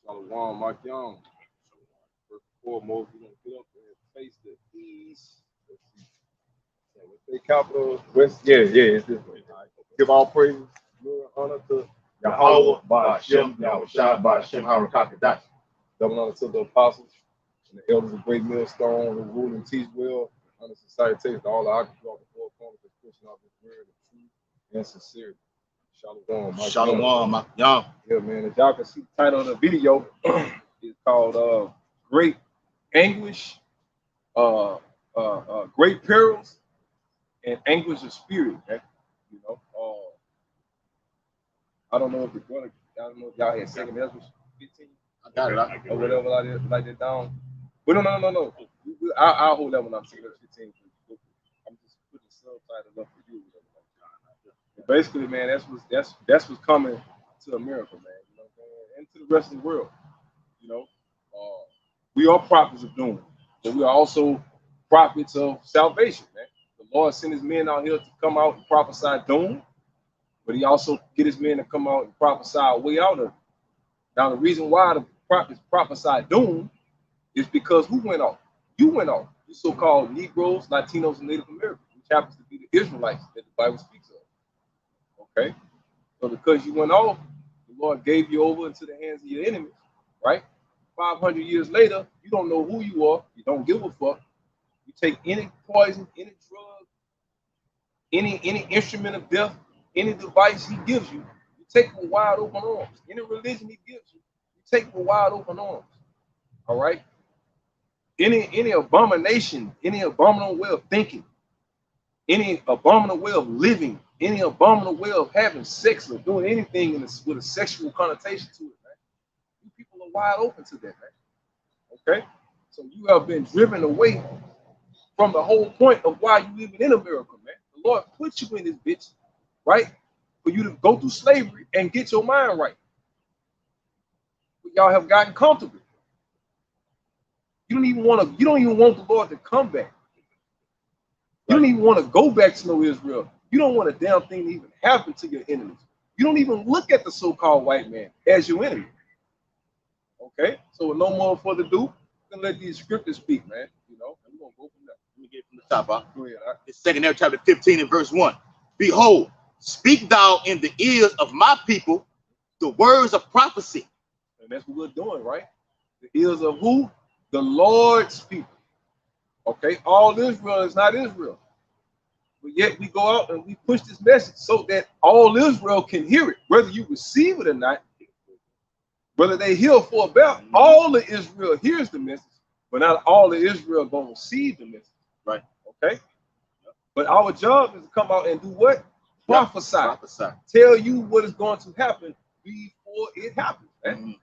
Shalom, Mike Young. First and foremost, we're gonna get up and face the east. Let's see. With the capital West. Yeah, it's this way. All right. Give all praise, glory, and honor to Yahweh, Ba'ashem, Yahweh, Ba'ashem, Harakakadash. double honor to the apostles and the elders of Great Millstone who rule and teach well. Honor society to all the occupants of the four corners of pushing out this word of truth and sincerity. Shalom, Mike Young. Shalom, Mike Young. Yeah, man. As y'all can see, the title of the video is called Great Anguish, Great Perils, and Anguish of Spirit. Okay? You know, I don't know if y'all had second Ezra 15. I got it. Or whatever like that down. But no. I'll hold that one up. 15. I'm just putting subtitles up for you. Basically, man, that's what's coming to America, man. You know what I'm saying? And to the rest of the world. You know, we are prophets of doom, but we are also prophets of salvation, man. The Lord sent His men out here to come out and prophesy doom, but He also get His men to come out and prophesy a way out of it. Now, the reason why the prophets prophesy doom is because who went off? You went off. You so-called Negroes, Latinos, and Native Americans, which happens to be the Israelites that the Bible speaks of. Okay, so because you went off, the Lord gave you over into the hands of your enemies, right? 500 years later, you don't know who you are. You don't give a fuck. You take any poison, any drug, any instrument of death, any device He gives you, you take it with wide open arms. Any religion He gives you, you take it with wide open arms. All right? Any abomination, any abominable way of thinking, any abominable way of living, any abominable way of having sex or doing anything with a sexual connotation to it, man. You people are wide open to that, man. Okay? So you have been driven away from the whole point of why you even in America, man. The Lord put you in this bitch, right? For you to go through slavery and get your mind right. But y'all have gotten comfortable. You don't even want the Lord to come back. You don't even want to go back to no Israel. You don't want a damn thing to even happen to your enemies. You don't even look at the so-called white man as your enemy. Okay? So with no more further ado, we're gonna let these scriptures speak, man. You know, and we're gonna go from there. Let me get it from the top, huh? Go ahead. Right? It's 2 chapter 15 and verse 1. Behold, speak thou in the ears of my people the words of prophecy. And that's what we're doing, right? The ears of who? The Lord's people. Okay? All Israel is not Israel. But yet we go out and we push this message so that all Israel can hear it, whether you receive it or not, whether they hear for about. All of Israel hears the message, but not all of Israel gonna receive the message. Right. Okay. But our job is to come out and do what? Prophesy. Prophesy. Tell you what is going to happen before it happens. Man.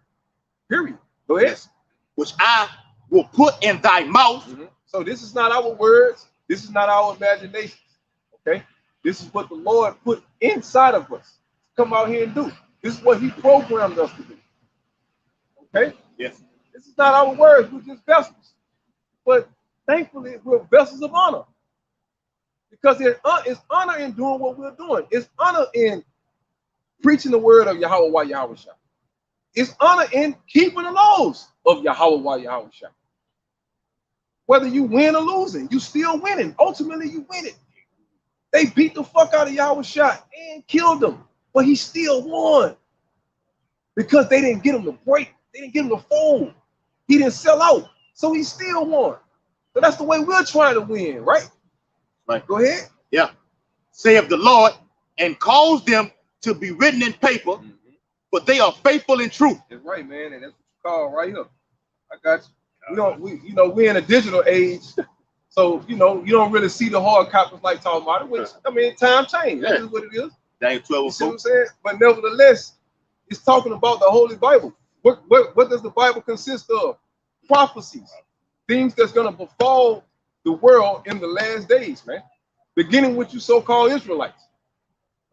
Period. Go ahead. Yes. Which I will put in thy mouth. So this is not our words. This is not our imagination. Okay, this is what the Lord put inside of us. Come out here and do. This is what He programmed us to do. Okay? Yes. This is not our words, we're just vessels. But thankfully, we're vessels of honor. Because it's honor in doing what we're doing. It's honor in preaching the word of Yahweh Yahweh Shah. It's honor in keeping the laws of Yahweh Yahweh Shah. Whether you win or losing, you still winning. Ultimately, you win it. They beat the fuck out of Yahweh Shah and killed him, but he still won because they didn't get him to break. They didn't get him to fold. He didn't sell out, so he still won. So that's the way we're trying to win, right? Right. Go ahead. Yeah. Saith the Lord, and cause them to be written in paper, but they are faithful in truth. That's right, man, and that's what you call right here. I got you. We're in a digital age. So, you don't really see the hard copies like talking about it, which, I mean, time change. That is what it is. Dang, 12 you see what I'm saying? But nevertheless, it's talking about the Holy Bible. What does the Bible consist of? Prophecies. Things that's going to befall the world in the last days, man. Beginning with you so-called Israelites.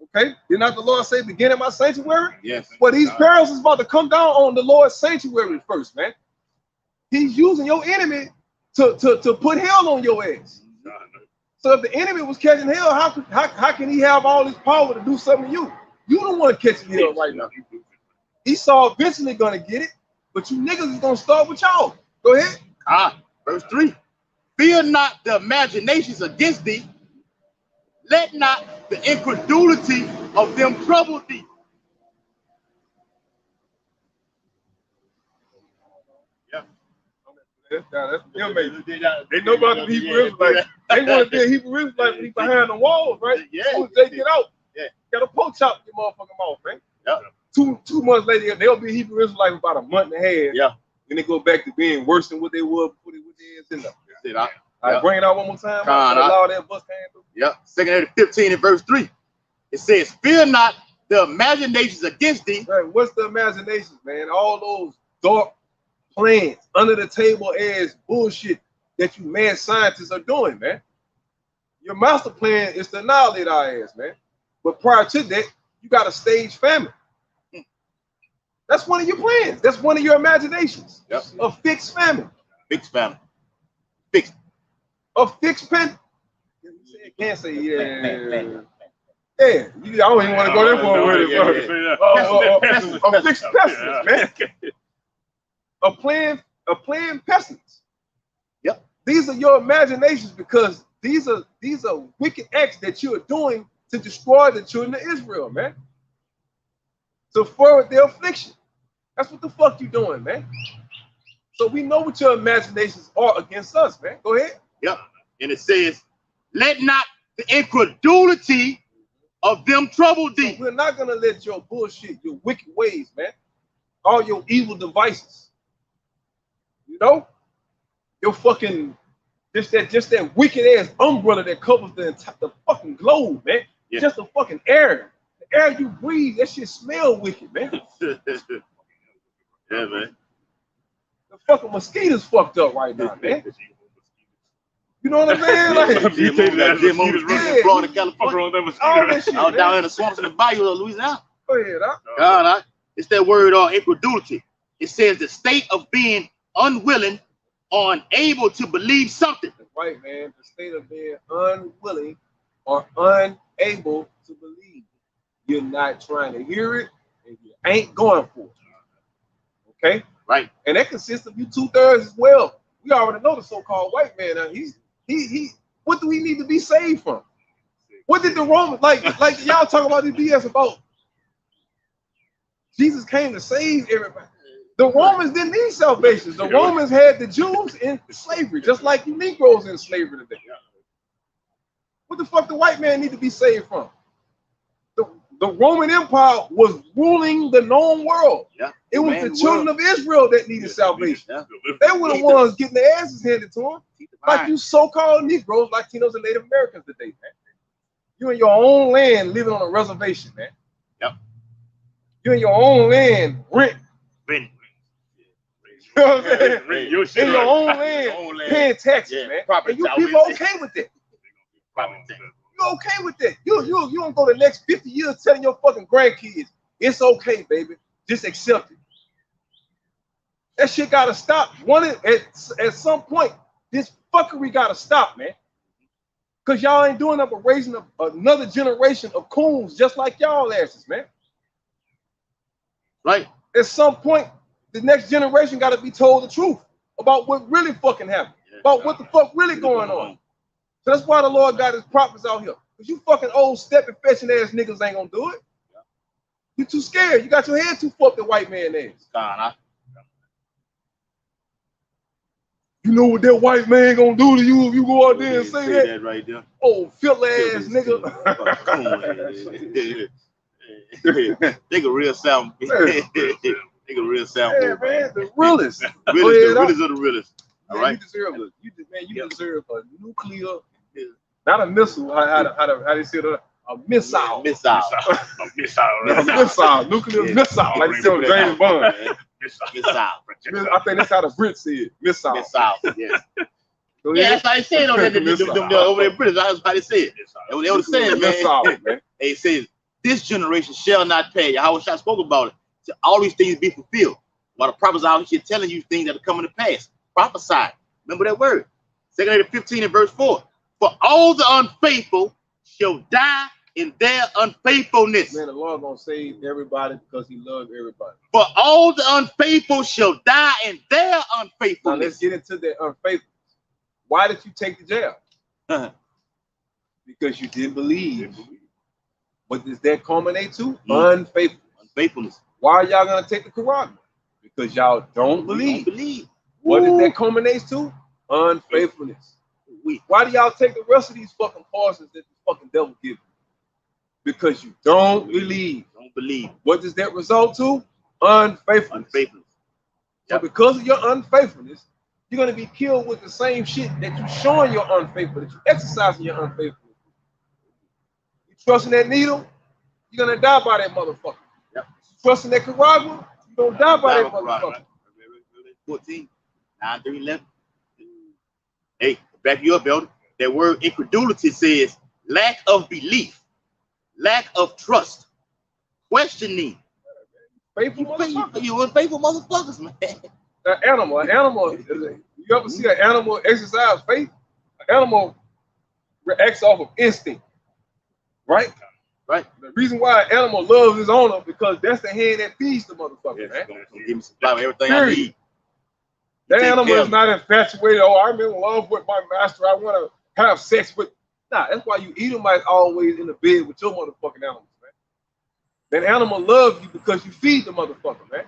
Okay? Did not the Lord say, begin at my sanctuary? Yes. Well, these perils is about to come down on the Lord's sanctuary first, man. He's using your enemy to put hell on your ass. So if the enemy was catching hell, how can he have all this power to do something to you? You don't want to catch hell right now. Esau eventually gonna get it, But you niggas is gonna start with y'all. Go ahead. Verse 3. Fear not the imaginations against thee. Let not the incredulity of them trouble thee. That's them, baby. They know about the Hebrew Israelites. They want to be a Hebrew Israelite be behind the walls, right? Yeah. As soon as they get out, got a poke chop in your motherfucking mouth, man. Two months later, they'll be a Hebrew Israelite for about a month and a half. Then they go back to being worse than what they were before they were in there. All right, bring it out one more time. Allow that bus through. 2 15 and verse 3. It says, fear not the imaginations against thee. Right. What's the imaginations, man? All those dark plans, under the table ass bullshit that you mad scientists are doing, man. Your master plan is to annihilate our ass, man. But prior to that, you got a staged famine. That's one of your plans. That's one of your imaginations. A fixed famine. Fixed famine. Fixed. A fixed pen. Can't say yeah. Yeah, I don't even want to go there for a fixed pestilence, man. A planned pestilence. These are your imaginations because these are wicked acts that you are doing to destroy the children of Israel, man. To forward their affliction. That's what the fuck you doing, man. So we know what your imaginations are against us, man. Go ahead. And it says, let not the incredulity of them trouble thee. So we're not gonna let your bullshit, your wicked ways, man, all your evil devices, you know, your fucking just that wicked ass umbrella that covers the fucking globe, man. Just the fucking air. The air you breathe, that shit smell wicked, man. Man. The fucking mosquitoes fucked up right now, man. You know what I'm saying? Like, you take that GMS Florida, California, all that shit, out down in the swamps in the bayou of Louisiana. Go ahead, it's that word incredulity. It says the state of being unwilling or unable to believe something. That's right, man. The state of being unwilling or unable to believe. You're not trying to hear it, and you ain't going for it. Okay? Right. And that consists of you 2/3 as well. We already know the so-called white man. He what do we need to be saved from? What did the Romans like y'all talk about this BS about? Jesus came to save everybody. The Romans didn't need salvation. The Romans had the Jews in slavery, just like you Negroes in slavery today. What the fuck the white man need to be saved from? The Roman Empire was ruling the known world. It was the children of Israel that needed salvation. They were the ones getting their asses handed to them. Like you so-called Negroes, Latinos, and Native Americans today, man. You in your own land living on a reservation, man. You in your own land rent. You know what I'm saying? In your own land, paying taxes, man. And you people okay with that. You okay with that? You don't go the next 50 years telling your fucking grandkids, it's okay, baby. Just accept it. That shit gotta stop. At some point, this fuckery gotta stop, man. Cause y'all ain't doing up but raising another generation of coons just like y'all asses, man. Right. At some point, the next generation gotta be told the truth about what really fucking happened, about what the fuck really going on. So that's why the Lord got his prophets out here. Because you fucking old stepping fetching ass niggas ain't gonna do it. You too scared. You got your head too fucked the white man ass. You know what that white man gonna do to you if you go out there and say that? Right there. Oh, filth ass nigga. Nigga real sound. Nigga real sound. Yeah, man, the realest. The realest of the realest. All right. You deserve a nuclear, not a missile. How they say it? A missile. Missile. Nuclear missile. Like they say on James Bond. Missile. I think that's how the Brits say it. Missile. Yeah. That's how they say it on that. Over there, British. That's how they say it. They were saying, man. It says, this generation shall not pay. How I spoke about it. So all these things be fulfilled. While the prophets out here telling you things that are coming to pass. Prophesy. Remember that word. 2 15 and verse 4. For all the unfaithful shall die in their unfaithfulness. Man, the Lord gonna save everybody because He loves everybody. But all the unfaithful shall die in their unfaithfulness. Now let's get into that unfaithfulness. Why did you take the jab? Because you didn't believe. What does that culminate to? Unfaithfulness. Why are y'all gonna take the Quran? Because y'all don't believe. What does that culminate to? Unfaithfulness. Why do y'all take the rest of these fucking portions that the fucking devil gives you? Because you don't believe. What does that result to? Unfaithfulness. So because of your unfaithfulness, you're gonna be killed with the same shit that you showing your unfaithfulness, you exercising your unfaithfulness. You trusting that needle, you're gonna die by that motherfucker. You trusting that Caragua, you're gonna die by that motherfucker. 14, 9 through 11. Hey, back you up, elder. That word incredulity says lack of belief, lack of trust, questioning. Faithful motherfuckers. You unfaithful motherfuckers, man. An animal. You ever see an animal exercise faith? An animal reacts off of instinct, right? Right. The reason why an animal loves his owner because that's the hand that feeds the motherfucker, man. Give me supply of everything I need. That animal is not infatuated. Oh, I'm in love with my master. I want to have sex with. Nah, that's why you Edomite always in the bed with your motherfucking animals, man. That animal loves you because you feed the motherfucker, man.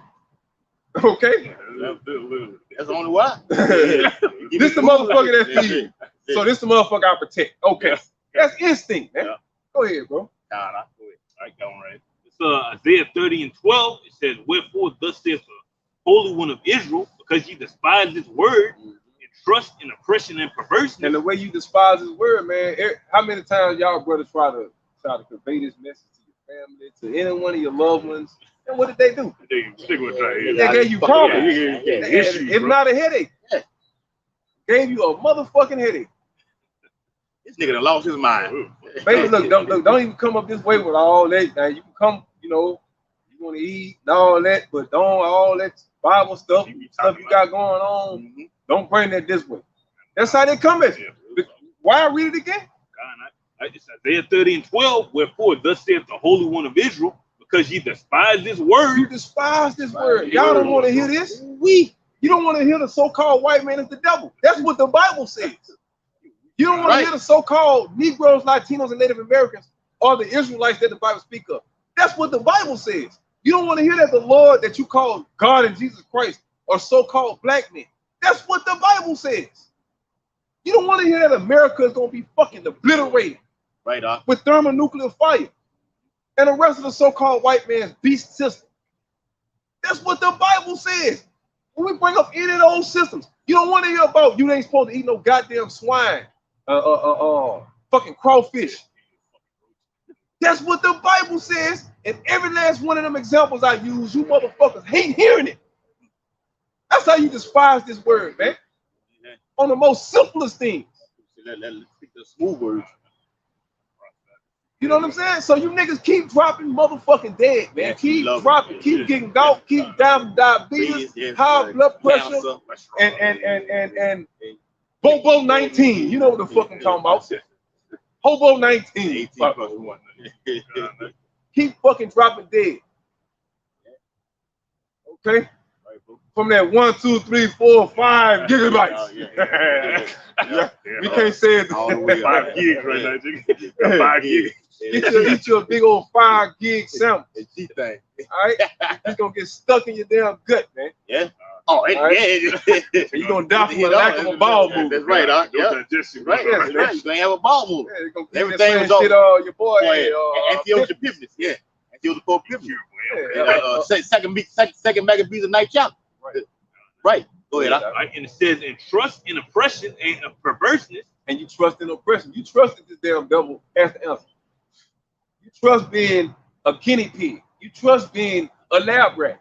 Okay? That's the only why. This the motherfucker that feeds. So this the motherfucker I protect. Okay. That's instinct, man. Go ahead, bro. Nah, go ahead. I got one right. It's Isaiah 30:12. It says, "Wherefore thus saith the Holy One of Israel, because ye despise His word and trust in oppression and perverseness." And the way you despise His word, man. How many times y'all brothers try to convey this message to your family, to any one of your loved ones? And what did they do? They gave you problems. If not a headache. Gave you a motherfucking headache. This nigga done lost his mind. Baby, look, don't even come up this way with all that. Now you can come, you want to eat and all that, but don't all that Bible stuff you got going on. Don't bring that this way. That's how they come at you. Why read it again? It's Isaiah 30:12. Wherefore thus saith the Holy One of Israel, because ye despise this word. You despise this word. Y'all don't want to hear this. You don't want to hear the so-called white man is the devil. That's what the Bible says. You don't want to hear the so-called Negroes, Latinos, and Native Americans or the Israelites that the Bible speaks of. That's what the Bible says. You don't want to hear that the Lord that you call God and Jesus Christ are so-called black men. That's what the Bible says. You don't want to hear that America is going to be fucking obliterated with thermonuclear fire and the rest of the so-called white man's beast system. That's what the Bible says. When we bring up any of those systems, you don't want to hear about you ain't supposed to eat no goddamn swine, fucking crawfish. That's what the Bible says. And every last one of them examples I use, you motherfuckers hate hearing it. That's how you despise this word, man. On the most simplest things. The smooth words. You know what I'm saying? So you niggas keep dropping motherfucking dead, man. Keep dropping, keep getting gout, keep dying from diabetes, high blood pressure, and Bobo 19. You know what the fuck I'm talking about. Hobo 19. Keep fucking dropping dead. Okay? From that 1, 2, 3, 4, 5 gigabytes. We can't say it all the way 5 gigs right now. 5 gigs. Get you a big old 5 gig sample. G thing. All right? It's gonna get stuck in your damn gut, man. Yeah. Oh, yeah. You're gonna die from a lack of a bowel movement. That's right, huh? Yeah. Right. You're gonna have a bowel movement. Yeah, everything was shit, your boy. Antiochus. Yeah. Antiochus. Second Maccabees of Ninth chapter. Right. Go ahead. Right. And it says, "And trust in oppression and perverseness." And you trust in oppression. You trusted this damn devil as the answer. You trust being a guinea pig. You trust being a lab rat.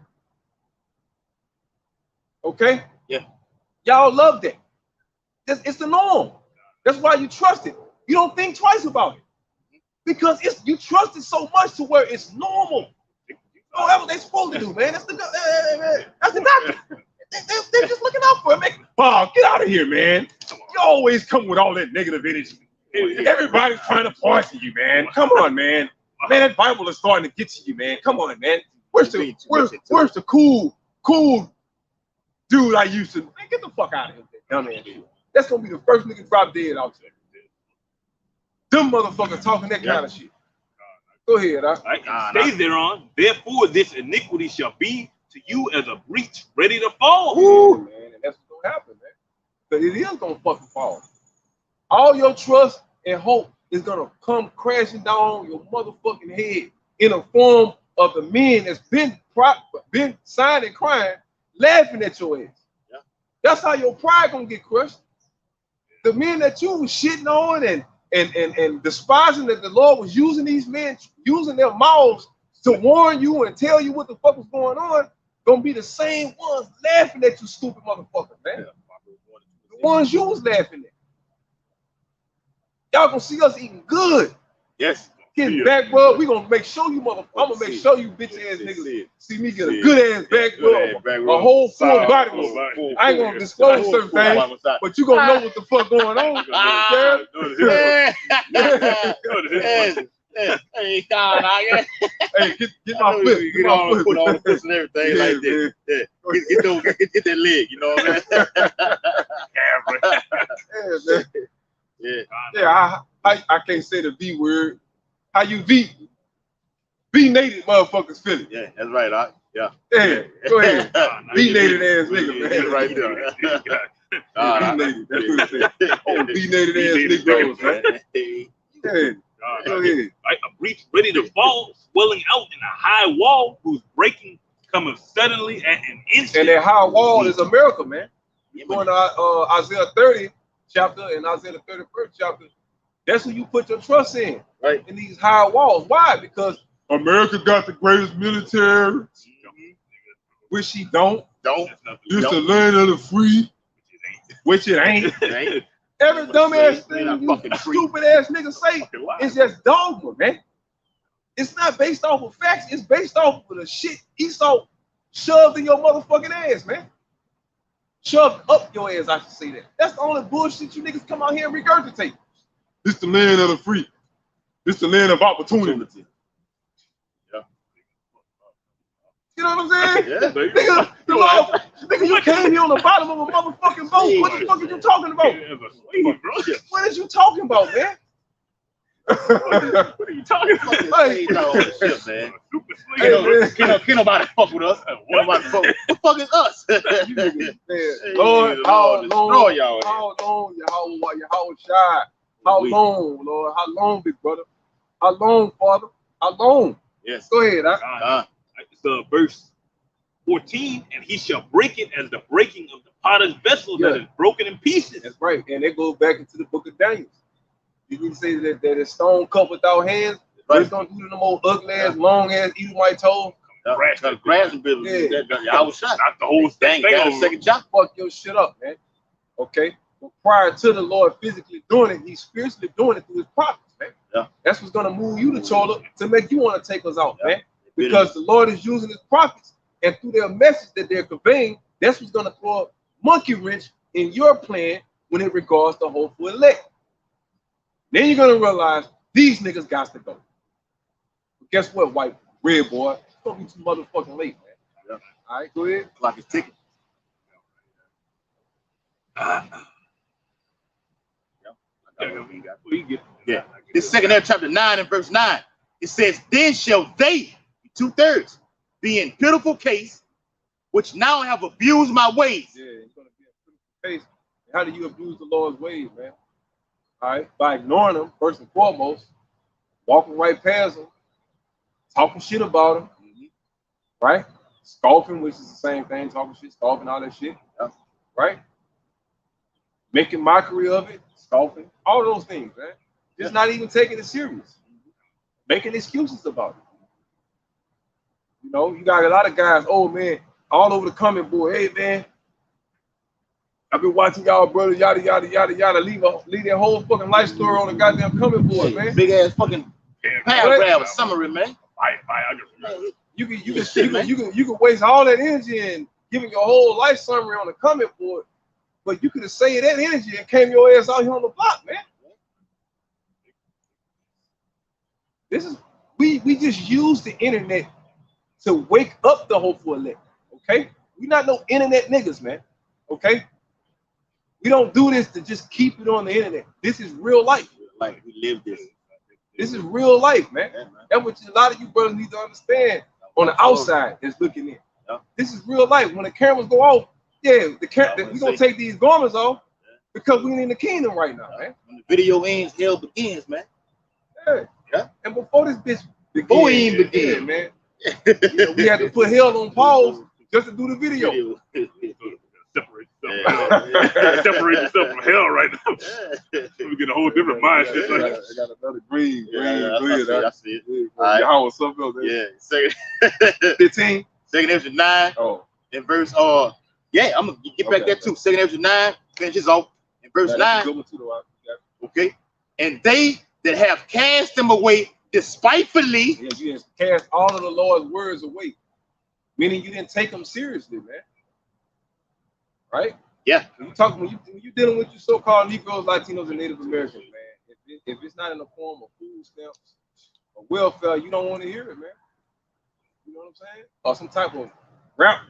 Okay? Yeah. Y'all love that. It's the norm. That's why you trust it. You don't think twice about it. Because you trust it so much to where it's normal. Oh, that's what they're supposed to do, man. That's the doctor. They're just looking out for it, man. Oh, get out of here, man. You always come with all that negative energy. Everybody's trying to poison you, man. Come on, man. Man, that Bible is starting to get to you, man. Come on, man. Where's the cool dude I used to? Man, get the fuck out of here, dumbass. That's gonna be the first nigga drop dead out there. Them motherfuckers talking that kind of shit. Go ahead, Stay there on. Therefore, this iniquity shall be to you as a breach ready to fall. Ooh, man, and that's what's gonna happen, man. But it is gonna fucking fall. All your trust and hope is gonna come crashing down on your motherfucking head in the form of the men that's been signed and crying, laughing at your ass. Yeah. That's how your pride gonna get crushed. The men that you was shitting on and despising, that the Lord was using these men, using their mouths to warn you and tell you what the fuck was going on, gonna be the same ones laughing at you, stupid motherfucker, man. The ones you was laughing at. Y'all gonna see us eating good. Yes. Getting back rub. We gonna make sure you motherfucker. I'm gonna make sure you bitch ass niggas see me get a good ass back rub, a whole full body rub. I ain't gonna disclose certain things, but you gonna know what the fuck going on. Hey, get my foot. Get on, put on the push and everything like that. Get that leg, you know what I mean? Yeah, I can't say the B word. How you V native motherfuckers feel it. Yeah, that's right. Yeah. Yeah, go ahead. B native ass nigga, man. That's right there. B native. That's what it says. Oh, B native ass niggas, man. Yeah. Go ahead. Like a breach ready to fall, swelling out in a high wall whose breaking cometh suddenly at an instant. And that high wall is America, man. You're going to Isaiah 30 chapter and Isaiah 31st chapter. That's who you put your trust in, right? In these high walls. Why? Because America got the greatest military, which she don't. It's the land of the free, which it ain't. Every dumbass thing you stupid ass nigga say is just dogma, man. It's not based off of facts. It's based off of the shit Esau shoved in your motherfucking ass, man. Shoved up your ass, I should say that. That's the only bullshit you niggas come out here and regurgitate. This the land of the free. This the land of opportunity. Yeah. You know what I'm saying? Yeah, baby. Nigga, you came here on the bottom of a motherfucking boat. What the fuck are you talking about? What is you talking about, man? What are you talking about? Shit, man. Can't nobody fuck with us. Nobody fuck. What the fuck is us? Lord, how long, y'all? How long, shy? How long, Lord? How long, big brother? How long, Father? How long? Yes. Go ahead. It's verse 14, and he shall break it as the breaking of the potter's vessel that is broken in pieces. That's right. And it goes back into the book of Daniel. You can say that it's stone cut without hands. Right. It's gonna do them old ugly ass, long ass, Edomite toes. Grass and buildings. I was shot. Not the whole thing. Second chop. Fuck your shit up, man. Okay. But prior to the Lord physically doing it, he's spiritually doing it through his prophets, man. Yeah. That's what's gonna move you to Chola to make you want to take us out, man. Because the Lord is using his prophets, and through their message that they're conveying, that's what's gonna throw a monkey wrench in your plan when it regards the hopeful elect. Then you're gonna realize these niggas got to go. But guess what, white red boy? It's gonna be too motherfucking late, man. Yeah. All right, go ahead. Clock is ticking. Yeah. This second chapter 9 and verse 9. It says, then shall they, 2/3, be in pitiful case, which now have abused my ways. Yeah, it's gonna be a pitiful case. How do you abuse the Lord's ways, man? All right, by ignoring them, first and foremost, walking right past them, talking shit about them, right? Scoffing, which is the same thing, talking shit, scoffing, all that shit, right? Making mockery of it, scoffing, all those things, man. Just not even taking it serious. Making excuses about it. You know, you got a lot of guys, oh man, all over the comment board, hey man, I've been watching y'all brothers, yada, yada, yada, yada, leave their whole fucking life story on the goddamn comment board, man. Big ass fucking paragraph, summary, man. You can waste all that energy in giving your whole life summary on the comment board, but you could have saved that energy and came your ass out here on the block, man. This is we just use the internet to wake up the hopeful elect. Okay, we not no internet niggas, man. Okay, we don't do this to just keep it on the internet. This is real life. Like we live this. This is real life, man. Yeah, man. That's what a lot of you brothers need to understand on the outside is looking in. Yeah. This is real life. When the cameras go off, yeah, we gonna take these garments off because we in the kingdom right now, man. When the video ends, hell begins, man. Yeah. Yeah. And before this bitch Before we even begin, man, you know, we had to put hell on pause just to do the video. Separate yourself from hell right now. We get a whole different mindset. I got another green. I see it. All right. How was something else? Yeah. Second 15. Second Ezra 9. Oh. In verse yeah, I'm gonna get back there too. Second Ezra 9 finishes off in verse 9. Okay. And they that have cast them away despitefully. Yeah, you just cast all of the Lord's words away. Meaning you didn't take them seriously, man. Right? Yeah. When you dealing with your so-called Negroes, Latinos, and Native Americans, man, if it's not in the form of food stamps or welfare, you don't want to hear it, man. You know what I'm saying? Or some type of rap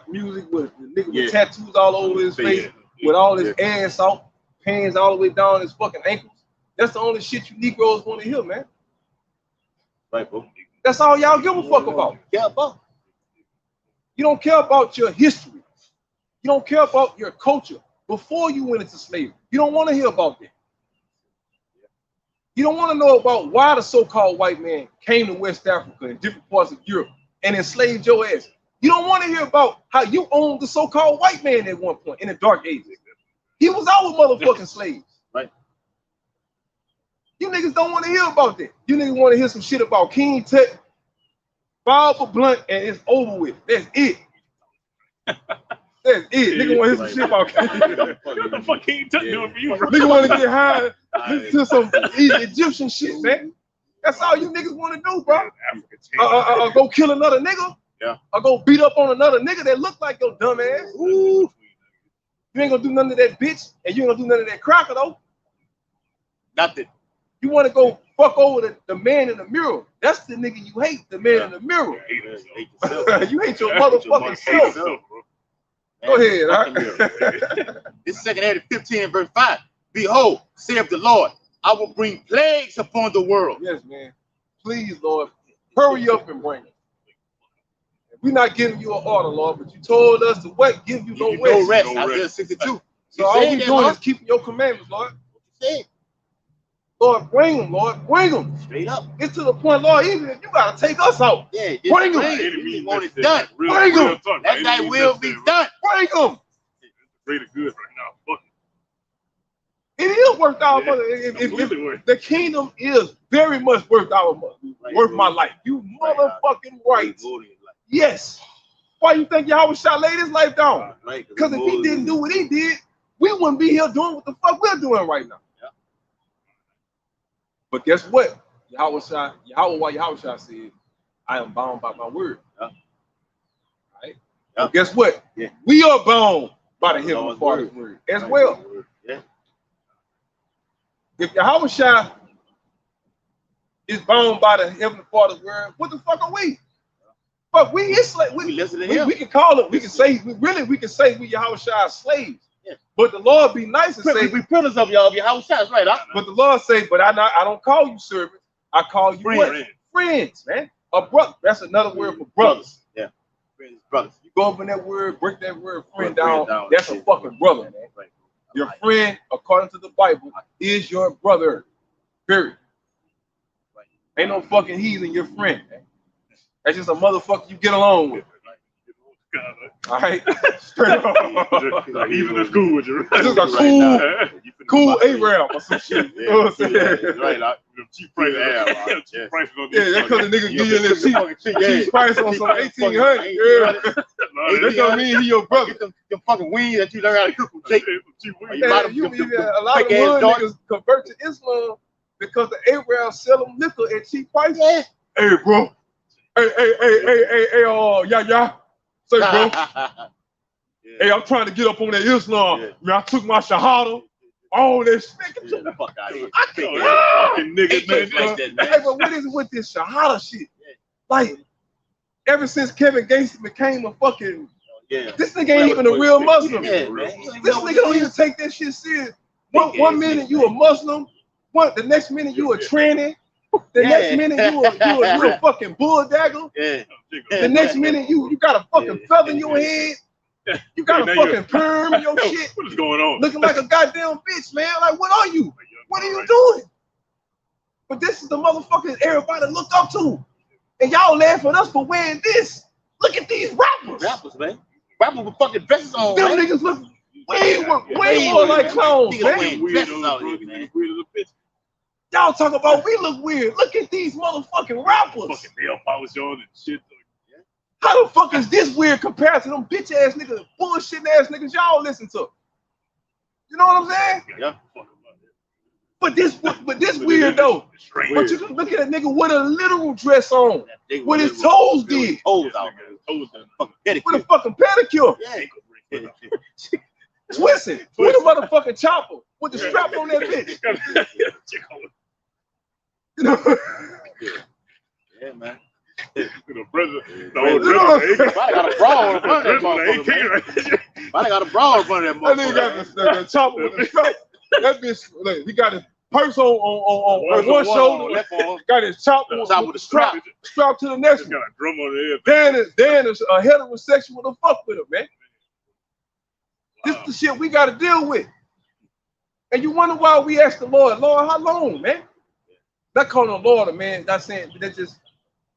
music with the nigga with tattoos all over his face, with all his ass out, pants all the way down his fucking ankles. That's the only shit you Negroes want to hear, man. Right, bro. That's all y'all give a fuck about. Yeah, bro. You don't care about your history. You don't care about your culture before you went into slavery. You don't want to hear about that. You don't want to know about why the so-called white man came to West Africa and different parts of Europe and enslaved your ass. You don't want to hear about how you owned the so-called white man at one point in the dark ages. He was our motherfucking slaves. Right. You niggas don't want to hear about that. You niggas want to hear some shit about King Tut, Bob for Blunt, and it's over with. That's it. That's it. Nigga want to hear some shit about King. What the fuck King Tut doing for you, bro? Nigga want to get high to some Egyptian shit, man. That's all you niggas want to do, bro. Go kill another nigga. Yeah. Or go beat up on another nigga that look like your dumb ass. Ooh. You ain't gonna do none of that bitch, and you ain't gonna do none of that cracker though. Nothing. You want to go fuck over the man in the mirror. That's the nigga you hate, the man in the mirror. You hate your motherfucking self. Go ahead. Right? This is 2 Ezra 15 and verse 5. Behold, saith the Lord, I will bring plagues upon the world. Yes, man. Please, Lord, hurry up and bring it. We're not giving you an order, Lord, but you told us to what? Give you no rest. Isaiah 62. So all we doing is keeping your commandments, Lord. Lord, bring them, Lord. Bring them. Straight up. It's to the point, Lord, even if you got to take us out. Yeah, bring them. He want it done. Bring them. That night will be done. Bring them. Really good right now. Fuck it is worth our money. If the kingdom is very much worth our money, worth my life. You motherfucking right. Yes. Why you think Yahweh shall lay his life down? Because if he didn't do what he did, we wouldn't be here doing what the fuck we're doing right now. Yeah. But guess what? Yahweh said, I am bound by my word. Yeah. Right? Yeah. But guess what? Yeah. We are bound by the Heavenly Father's word as well. Yeah. If Yahweh is bound by the Heavenly Father's word, what the fuck are we? But we can call it, we can say we Yahweh's slaves. Yeah. But the Lord be nice and say we pillars of y'all, Yahweh's right? Huh? But the Lord say, but I don't call you servants, I call you friends, man. A brother. That's another word for brothers. Yeah. Friends, brothers. You go up in that word, break that word friend down. That's a fucking brother, man. Right. Your friend, according to the Bible, is your brother. Period. Right. Ain't no fucking heathen your friend, man. That's just a motherfucker you get along with. All right, straight up. Even in school with you. Just a cool Abraham or some shit. You know what I'm saying? Right, cheap price. Yeah, that's because the nigga give you this cheap price on some 1800. Yeah, that don't mean he your brother. Them fucking wings that you learn how to cook from Jake. A lot of hood niggas convert to Islam because the Abraham sell them liquor at cheap prices. Yeah. Hey, bro. Hey, yeah. Say, bro. Hey, I'm trying to get up on that Islam. Yeah. Man, I took my Shahada. all that shit. Get the fuck out of here. I can't. Niggas, Like that, man. Hey, but what is it with this Shahada shit? Like, ever since Kevin Gates became a fucking, this nigga ain't even a real Muslim. This nigga don't even take that shit serious. One minute you a Muslim, the next minute you a tranny, the next minute you a fucking bulldagger. The next minute you got a fucking feather in your head. You got a fucking perm in your shit. What is going on? Looking like a goddamn bitch, man. Like, what are you? What are you doing? But this is the motherfuckers everybody looked up to. And y'all laugh at us for wearing this. Look at these rappers. Rappers, man. Rappers with fucking dresses on. Them niggas look way more like clowns, man. Y'all talk about we look weird. Look at these motherfucking rappers. Fucking nail polish on and shit. How the fuck is this weird compared to them bitch ass niggas, bullshit ass niggas y'all listen to? You know what I'm saying? Yeah. But this weird though. But you can look at a nigga with a literal dress on, with his toes did, toes out, with a fucking pedicure. Twisting with a motherfucking chopper with the strap on that bitch. You know? Yeah, man. The brother, got a brawl in front of that motherfucker. I got a brawl in front of that motherfucker. That nigga got the chopper with the strap. That bitch, like, he got his purse on one shoulder, got his chopper with the strap to the next one. Got a drum on the head. Dan is a heterosexual to fuck with him, man. This is the shit we got to deal with. And you wonder why we ask the Lord, how long, man? Not calling the Lord, man. Not saying that just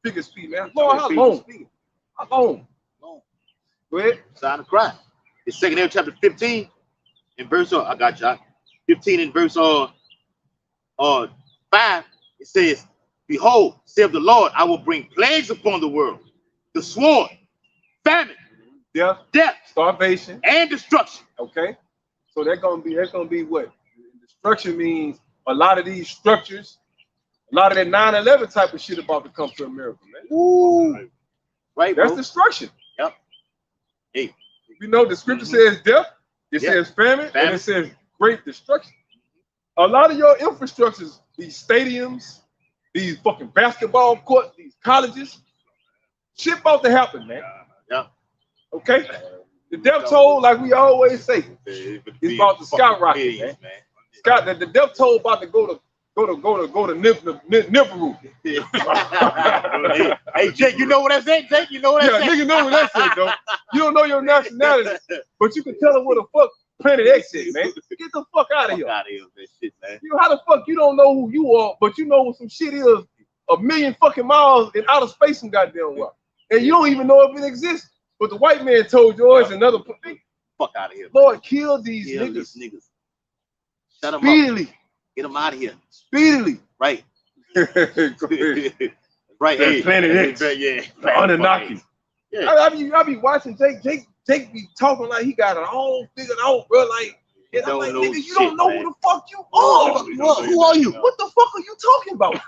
figure speed, man. Lord, how long? How long? Go ahead. Sign of Christ. It's 2 chapter 15 in verse, I got you. 15 in verse 5. It says, behold, saith the Lord, I will bring plagues upon the world, the sword, famine, death, starvation, and destruction. Okay, so that's gonna be what? Destruction means a lot of these structures, a lot of that 9/11 type of shit about to come to America, man. Ooh. Right, that's bro. Destruction. Yep. Hey, we know the scripture says death, it says famine, and it says great destruction. A lot of your infrastructures, these stadiums, these fucking basketball courts, these colleges, shit about to happen, man. Yeah. Okay? The death toll, like we always say, is about to skyrocket, man. The death toll about to go to Nibiru. Hey, Jake, you know what I said, Jake? You know what I said? Yeah, nigga know what I said, though. You don't know your nationality, but you can tell them where the fuck Planet X is, man. Get the fuck out of here. Out of here with that shit, man. You know how the fuck you don't know who you are, but you know what some shit is a million fucking miles in outer space and goddamn well. And you don't even know if it exists. But the white man told you, it's another thing. Fuck out of here. Lord, kill these niggas. Shut them speedily. Up. Get them out of here. Speedily. Right. Right. Hey, Planet X. Yeah. Anunnaki. Yeah. I be watching Jake be talking like he got it all figured out, bro. Like, and I'm like, nigga, you don't know who the fuck you are. Who are you? What the fuck are you talking about?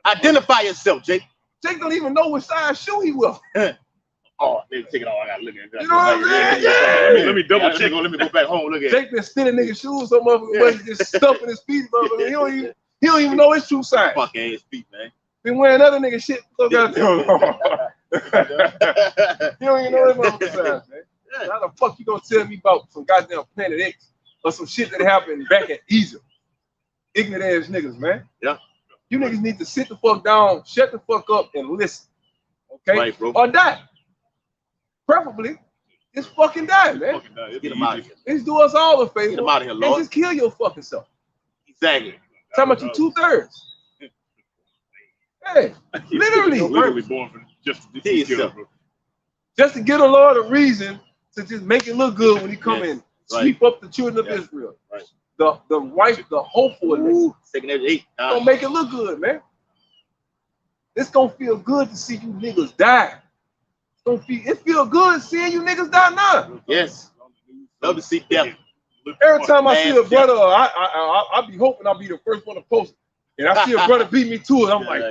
Identify yourself, Jake. Jake don't even know what size shoe he was. Oh, let me take it off. I gotta look at it. You know what I'm saying? Yeah. Let me double check. Let me go back home. Look at it. Jake been stealing niggas' shoes, some motherfucker just stuffing his feet, motherfucker. He don't even know his shoe size. Fuck ass feet, man. Been wearing other nigga shit. So goddamn. You don't even know his motherfucker size, man. How the fuck you gonna tell me about some goddamn Planet X or some shit that happened back at Egypt? Ignorant ass niggas, man. Yeah. You niggas need to sit the fuck down, shut the fuck up, and listen. Okay? Right, bro. Or die. Preferably, just fucking die, man. Get them out of here. Let's do us all a favor. Get them out of here, Lord. And just kill your fucking self. Exactly. Talking about you 2/3. Hey, literally born for just to kill yourself, bro. Just to get a Lord a reason to just make it look good when he come in, sweep up the children of Israel. Right. The wife, the hopeful nigga. 2:08. Gonna make it look good, man. It's gonna feel good to see you niggas die. It feel good seeing you niggas die now. Yes. Love to see death. Every time I see a brother, I be hoping I'll be the first one to post it. And I see a brother beat me to it. I'm like,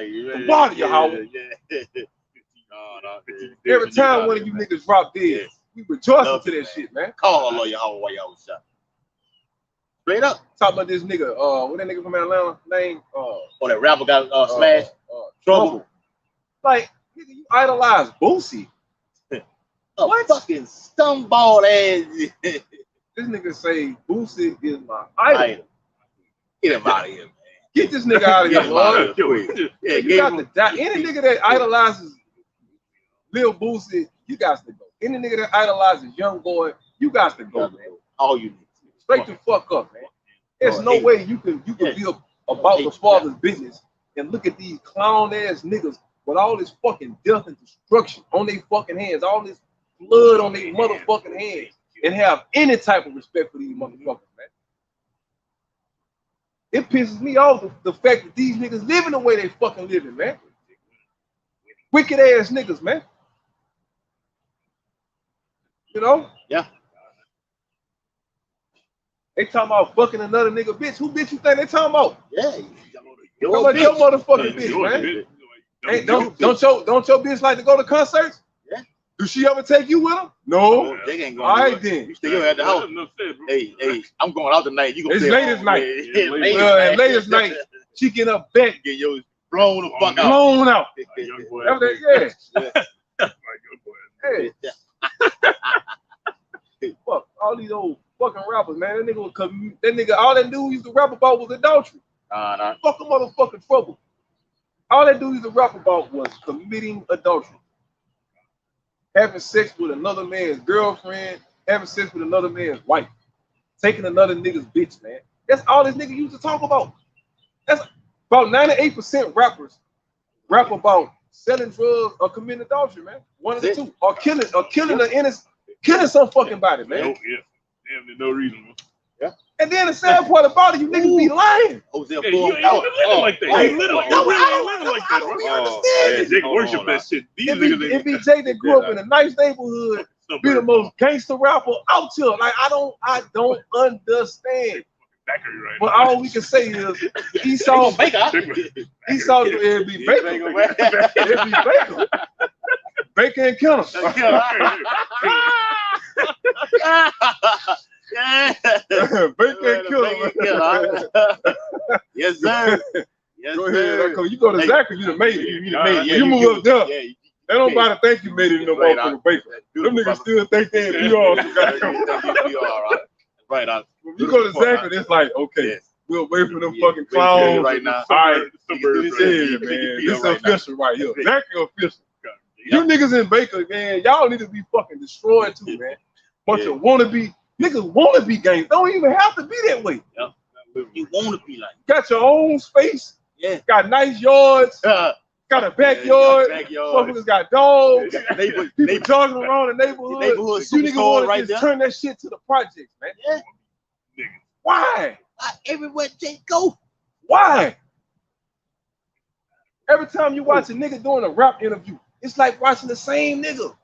why do you Howard? Every time one of you niggas drop dead, we rejoicing to that shit, man. Call Allah Yahweh while y'all was shot. Straight up. Talk about this nigga. What that nigga from Atlanta name? That rapper got smashed. Trouble. Like, nigga, you idolize Boosie. What? Fucking scumball ass. This nigga say Boosie is my idol. Get him out of here, man. Get this nigga out of here, Lord. Yeah, you got to die. Any nigga that idolizes Lil Boosie, you got to go. Any nigga that idolizes Young Boy, you got to go, man. All you need. Straight the fuck up, man. There's no way you can be about the Father's business and look at these clown ass niggas with all this fucking death and destruction on their fucking hands, all this blood on their motherfucking hands, and have any type of respect for these motherfuckers, man. It pisses me off the fact that these niggas living the way they fucking living, man. Wicked ass niggas, man. You know? Yeah. They talking about fucking another nigga bitch. Who bitch you think they talking about? Yeah. Your motherfucking bitch, man. Hey, don't your bitch like to go to concerts? Yeah. Do she ever take you with her? No. They ain't going. All right then. You stay at the house. Hey, I'm going out tonight. You gonna it's latest night. Latest night. She get up back. Get yours blown the fuck out. Blown out. Yeah. Fuck all these old fucking rappers, man. That nigga, all that dude used to rap about was adultery. Fuck a motherfucking trouble. All that dude used to rap about was committing adultery. Having sex with another man's girlfriend, having sex with another man's wife, taking another nigga's bitch, man. That's all this nigga used to talk about. That's about 98% rappers rap about selling drugs or committing adultery, man. One of the two. Or killing the innocent, killing some fucking body, man. Damn, no reason, man. Yeah. And then the sad part about it, you niggas be lying. You ain't living like that. You ain't living like that. I don't understand it. They worship that shit. It be Jay that grew up in a nice neighborhood, be the most gangster rapper out here. Like I don't understand. But all we can say is he saw Baker. He saw it be Baker. It be Baker. Baker and Kenner. Baker and Killer. Yes, sir. Yes, go ahead. You go to Zachary, you done made it. You move up there. They don't nobody think you made it in no motherfucking Baker. Them niggas still think they in PR. Right. When you go to Zachary, it's like, okay, we're away from them fucking clowns right now. All right, man. This is official right here. Zachary official. You niggas in Baker, man, y'all need to be fucking destroyed too, man. Bunch of wannabe niggas wanna be gangs. Don't even have to be that way. Yep. You wanna be like got your own space. Yeah. Got nice yards. Got a backyard. Motherfuckers got dogs. People jogging around the neighborhood. You niggas wanna right just turn that shit to the projects, man. Yeah. Why? Everywhere they go. Why? Every time you watch a nigga doing a rap interview, it's like watching the same nigga.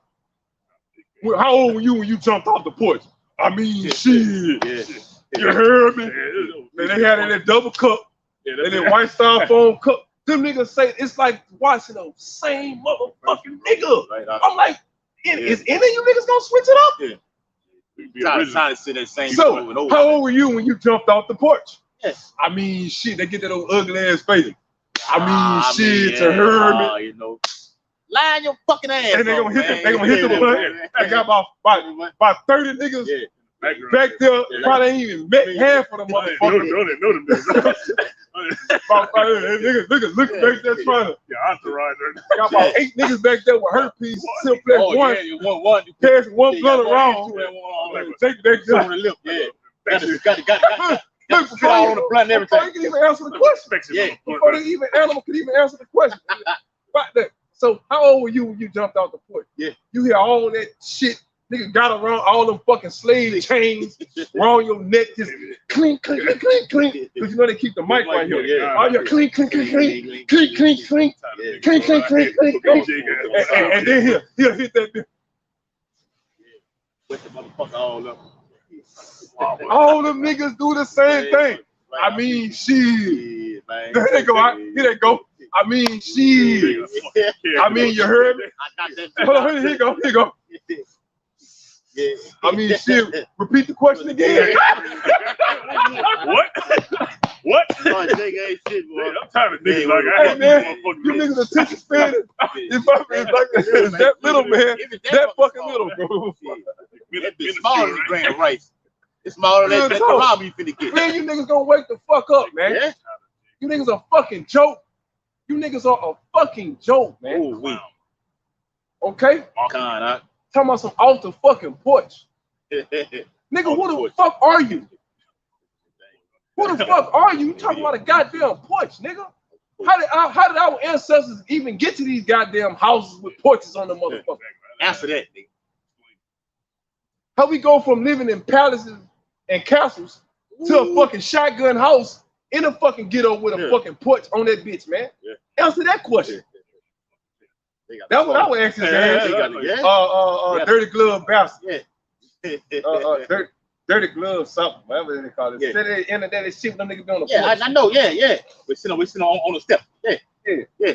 Well, how old were you when you jumped off the porch? I mean, shit. You heard me? Man, they had it in that double cup and that white styrofoam cup. Them niggas say it's like watching the same motherfucking nigga. I'm like, is any of you niggas gonna switch it up? Trying to sit that same. So, how old were you when you jumped off the porch? Yes. I mean, shit, they get that old ugly ass face. I mean, shit, you heard me? You know. Line your fucking ass. And they gonna hit the button. They got about 30 niggas back there. Probably ain't even met half of the motherfuckers. Niggas looking back there trying to. Entourage. Got about 8 niggas back there with herpes, simplex one. Pass one blunt around. Take it back there. Look, before on the blunt and everything. Before you can even answer the question. Before they even animal could even answer the question. Right there. So how old were you when you jumped out the porch? Yeah. You hear all that shit. Nigga got around all them fucking slave chains around your neck, just clink, clink, clink, clink, clink. Because you know they keep the mic right here. All your clink, clink, clink, clink, clink, clink, clink, clink, clink, clink, clink, clink. And then he'll hit that bitch. Wake the motherfucker all up. All them niggas do the same thing. I mean, shit. Here they go. Here they go. I mean, shit. I mean, you heard me? Hold on, here you go. Here you go. Yeah. I mean, shit. Repeat the question again. What? What? Oh, Jake ain't shit, boy. I'm tired of niggas Hey, man, you niggas attention span is that little, man. That fucking little, bro. It's smaller than a grain of rice. It's smaller than that kebab you finna get. Man, you niggas gonna wake the fuck up, man. Yeah? You niggas are fucking joke. You niggas are a fucking joke, man. Oh, wait. Okay? Talking about some off the fucking porch. Nigga, who the fuck are you? Who the fuck are you? You talking about a goddamn porch, nigga? How did our ancestors even get to these goddamn houses with porches on the motherfucker? Answer that, nigga. How we go from living in palaces and castles to a fucking shotgun house in a fucking ghetto with a fucking porch on that bitch, man? Yeah. Answer that question. That's what I would ask his ass. Dirty glove bastard. Dirty glove something, whatever they call it. Yeah. At the end of the day, shit them niggas be on the porch. I know, yeah. We're sitting on the steps. Yeah.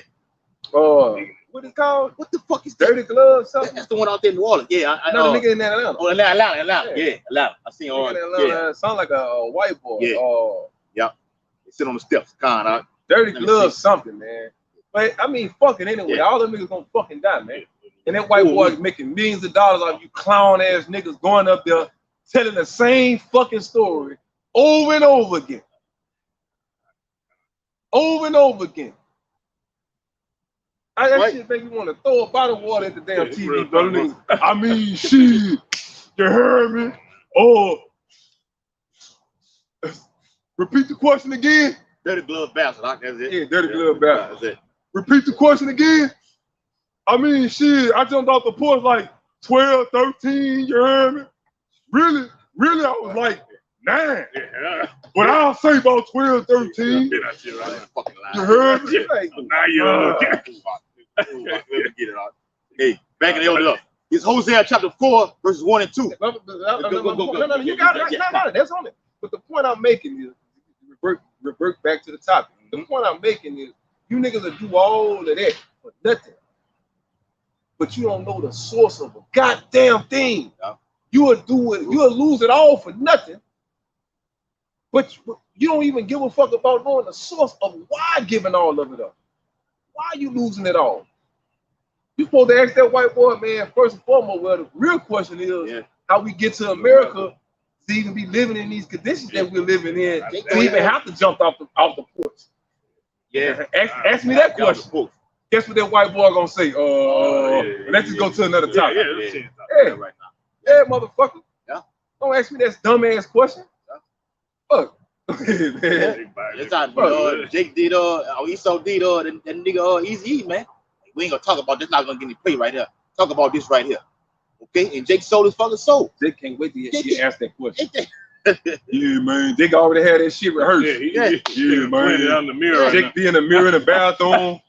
What is it called? What the fuck is Dirty glove something? That's the one out there in New Orleans. Yeah, I know the nigga in Atlanta. Oh, Atlanta. Yeah, Atlanta. I seen all. Yeah. Sound like a white boy. Yeah. They sit on the steps, Dirty glove something, man. But I mean, fucking anyway. Yeah. All them niggas gonna fucking die, man. And that white boy is making millions of dollars off you clown ass niggas going up there telling the same fucking story over and over again. Over and over again. That shit make me want to throw a bottle of water at the damn TV, brother. I mean, shit. You heard me? Oh. Repeat the question again. Dirty glove bastard. That's it. Yeah, dirty glove bastard. That's it. Repeat the question again. I mean, shit. I jumped off the porch like 12, 13. You heard me? Really, I was like 9. Yeah. But I'll say about 12, 13. You heard me? Like, 9-year-old. Hey, back in the old up. It's Hosea chapter 4, verses 1 and 2. No, you got it. That's on it. But the point I'm making is revert back to the topic. The point I'm making is you niggas will do all of that for nothing. But you don't know the source of a goddamn thing. Yeah. You'll lose it all for nothing. But you don't even give a fuck about knowing the source of why giving all of it up. Why are you losing it all? You supposed to ask that white boy, man, first and foremost, well, the real question is how we get to America to even be living in these conditions that we're living in, to even have to jump off the porch. Yeah. Ask me that question. Guess what that white boy gonna say? Let's just go to another topic. Yeah, motherfucker. Yeah. Don't ask me that dumbass question. Fuck. It's not Jake did Esau did that nigga Easy, man. We ain't gonna talk about this, not gonna get any play right here. Talk about this right here. Okay? And Jake sold his fucking soul. Jake can't wait to ask that question. Yeah, man. Jake already had that shit rehearsed. Yeah, man. Down the mirror. Jake be in the mirror in the bathroom,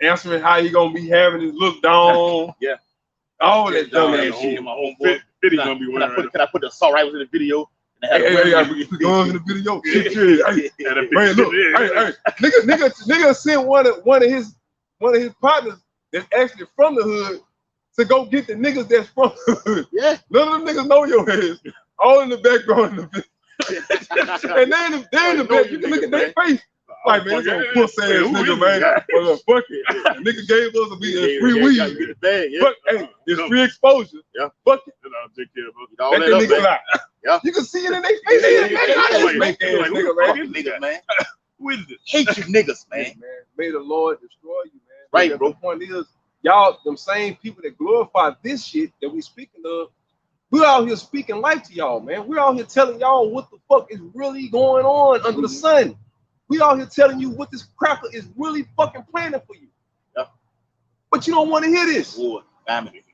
answering how he gonna be having his look down. Yeah. All that dumbass shit. My homeboy. Can I put the assault rifles in the video? Hey, I put the guns in the video. Shit. Man, look. Hey, nigga sent one of his partners that's actually from the hood to go get the niggas that's from the hood. Yeah. None of them niggas know your ass. All in the background in the video. And they in the back, you can look at their face. Like, man, this a puss ass nigga, man. Well, fuck it. The nigga gave us a free weed. But hey, it's free exposure. Yeah. Fuck it. Let the niggas lie. Yeah. You can see it in their face. Niggas, man. Hate you niggas, man. May the Lord destroy you, man. Right, bro. The point is, y'all, them same people that glorify this shit that we speaking of, we're out here speaking life to y'all, man. We're out here telling y'all what the fuck is really going on under the sun. We out here telling you what this cracker is really fucking planning for you. Yep. But you don't want to hear this.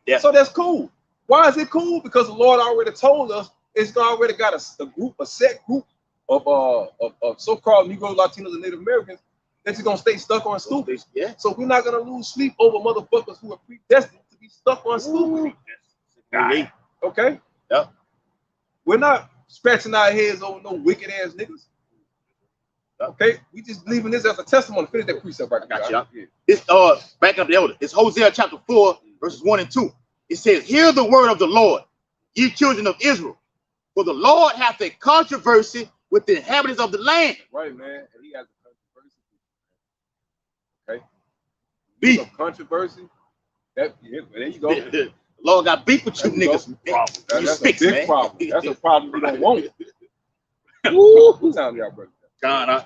Yeah. So that's cool. Why is it cool? Because the Lord already told us it's already got a set group of so-called Negro, Latinos, and Native Americans that's gonna stay stuck on stupid. Yeah. So we're not gonna lose sleep over motherfuckers who are predestined to be stuck on stupid. Okay? Yeah. We're not scratching our heads over no wicked ass niggas. Okay? We just leaving this as a testimony. Finish that precept right now. Gotcha. It's back up the elder. It's Hosea chapter 4, verses 1 and 2. It says, "Hear the word of the Lord, ye children of Israel. For the Lord hath a controversy with the inhabitants of the land. Right, man. And he has a controversy. Okay. Beef. Controversy. There you go. The Lord got beef with you niggas. That's a big problem. That's a problem we don't want. Woo! Time y'all brother. God,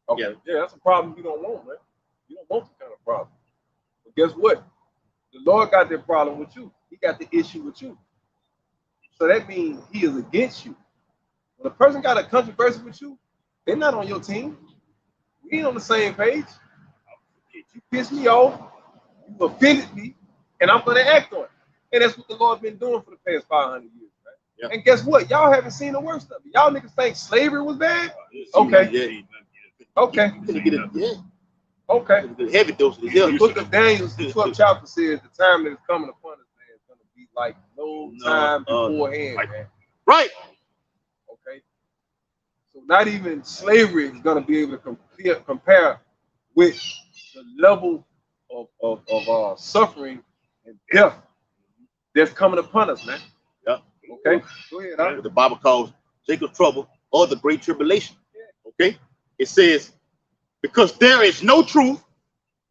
okay. Yeah, that's a problem you don't want, man. You don't want that kind of problem. But guess what? The Lord got that problem with you. He got the issue with you. So that means he is against you. When a person got a controversy with you, they're not on your team. We ain't on the same page. You pissed me off, you offended me, and I'm going to act on it. And that's what the Lord's been doing for the past 500 years, right? Yeah. And guess what? Y'all haven't seen the worst of it. Y'all niggas think slavery was bad? Okay. Okay. Okay. The heavy dose of the book of Daniel, the 12th chapter says the time that is coming upon us, man, is going to be like no time beforehand, man. Right. Okay. So not even slavery is going to be able to compare with the level of suffering and death that's coming upon us, man. Yeah. Okay. Go ahead. Huh? The Bible calls Jacob's trouble or the great tribulation. Yeah. Okay. It says, because there is no truth,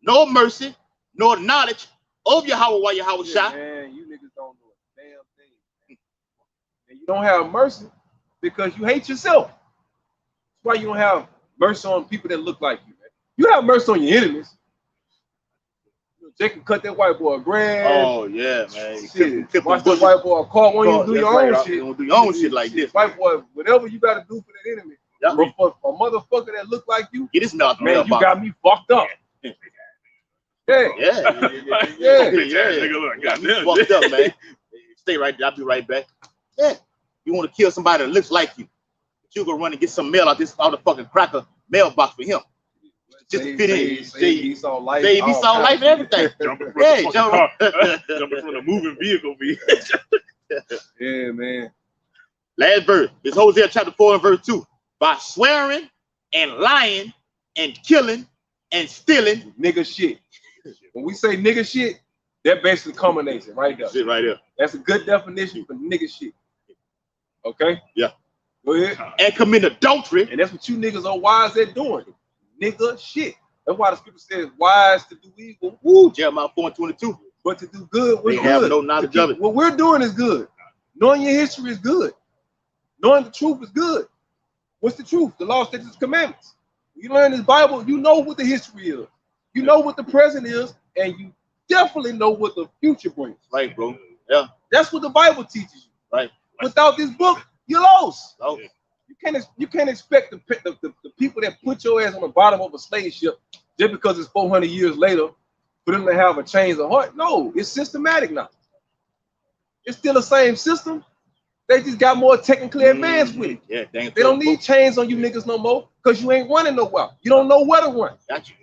no mercy, nor knowledge of Yahweh while Yahweh shot. Man, you niggas don't know a damn thing. Man. And you don't have mercy because you hate yourself. That's why you don't have mercy on people that look like you, man. You have mercy on your enemies. Jacob cut that white boy a grass. Oh yeah, man. Shit. Watch that white boy a car when you do your own shit. You don't do your own shit like this. White boy, whatever you gotta do for that enemy. Yep. But for a motherfucker that look like you, get his mouth, man, you got me fucked up. Yeah. Fucked up, man. Stay right there. I'll be right back. Yeah. You want to kill somebody that looks like you, but you go run and get some mail out the fucking cracker mailbox for him. Just to fit in. Save saw life and everything. Jumping from the moving vehicle. Yeah, man. Last verse. It's Hosea chapter 4 and verse 2. By swearing and lying and killing and stealing. Nigga shit. When we say nigga shit, that basically combination right there. Shit right there. That's a good definition for nigga shit. Okay? Yeah. Go ahead. And commit adultery. And that's what you niggas are wise at doing. Nigga shit. That's why the scripture says wise to do evil. Woo, Jeremiah 4:22. But to do good, we're good. Have no knowledge of it. What we're doing is good. Knowing your history is good. Knowing the truth is good. What's the truth? The law, statutes, commandments. You learn this Bible, you know what the history is. You know what the present is, and you definitely know what the future brings. Right, bro. Yeah. That's what the Bible teaches you. Right. Without this book, you're lost. Oh. You can't expect the people that put your ass on the bottom of a slave ship just because it's 400 years later for them to have a change of heart. No, it's systematic now. It's still the same system. They just got more technically advanced with it. Yeah, they don't need chains on you niggas no more because you ain't running nowhere. You don't know where to run. Got you.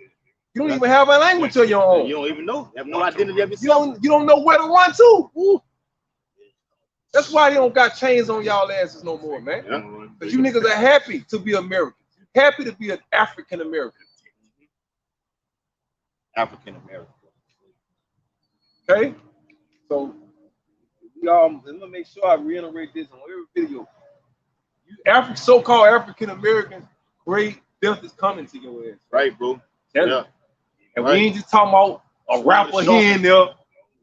You don't even have a language of your own. You don't even know. You have no identity of yourself. You don't know where to run to. Ooh. That's why they don't got chains on y'all asses no more, man. Because you niggas are happy to be American. Happy to be an African American. African American. Okay? So, y'all, let me make sure I reiterate this on every video. You so-called African Americans, great death is coming to your ass. Right, bro. Yeah. And we ain't just talking about a rapper here and there.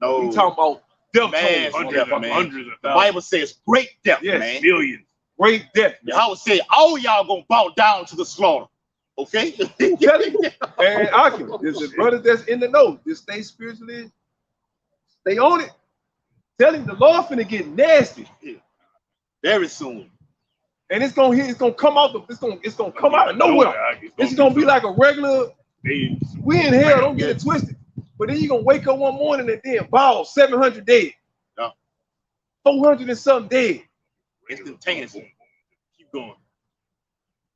No. We talking about death, man. Hundreds of the Bible says great death, man. Millions. Great death. I would say all y'all gonna bow down to the slaughter. Okay? And there's the brothers that's in the know. Just stay spiritually, stay on it. Tell him the Lord finna get nasty. Very soon. And it's gonna come out of nowhere. It's gonna be like a regular. We in hell, don't get it twisted. But then you're gonna wake up one morning and then bow 700 dead. Yeah. 400 and something dead. Instantaneously. Keep going.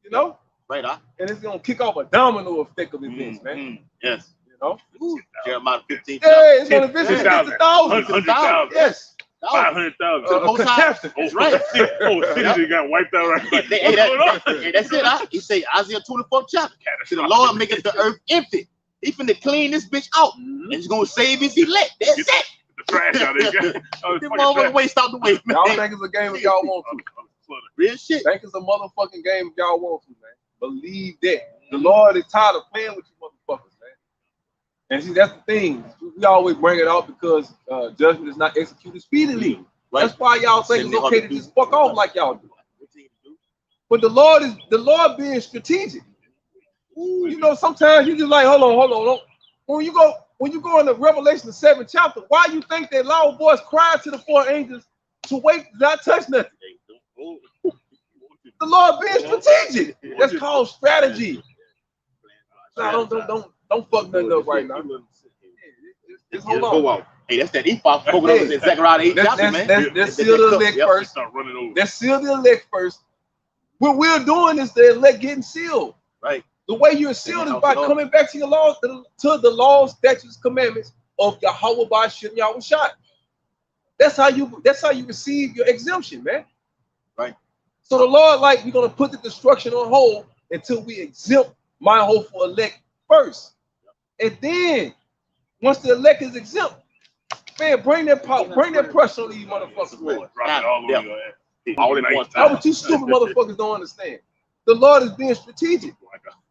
You know? Right, and it's gonna kick off a domino effect of events, man. Yes. You know? Jeremiah 15. Yeah, it's gonna eventually get to thousands. 100,000. Yes. 500,000. Catastrophe. Right. Cities got wiped out right now. Hey, that's it, He say Isaiah 24th chapter. The Lord maketh the earth empty. He finna clean this bitch out. And he's gonna save his elect. That's it. trash out there. Them motherfuckers waste out the way, man. Y'all think it's a game if y'all want to. Real shit. Think it's a motherfucking game if y'all want to, man. Believe that. The Lord is tired of playing with you motherfuckers, man. And see, that's the thing. We always bring it out because judgment is not executed speedily. Right. That's why y'all think it's okay to just fuck off like y'all do. But the Lord being strategic. You know, sometimes you just like, hold on. When you go into Revelation the 7th chapter, why you think that loud voice cried to the 4 angels to wait, not touch nothing? The Lord being strategic. That's called strategy. No, don't fuck nothing up right now. Just hold on. Hey, that's that ephod spoken over in Zechariah 8 chapter, man. Let's seal the elect first. Let's seal the elect first. What we're doing is the elect getting sealed. Right. The way you're sealed is by coming back to your laws, to the laws, statutes, commandments of Yahweh Ba'ashem Yahushua. That's how you receive your exemption, man. Right. So the Lord, like, we're gonna put the destruction on hold until we exempt my hopeful elect first. And then once the elect is exempt, man, bring that pressure on these motherfuckers, man. That's what you stupid motherfuckers don't understand. The Lord is being strategic.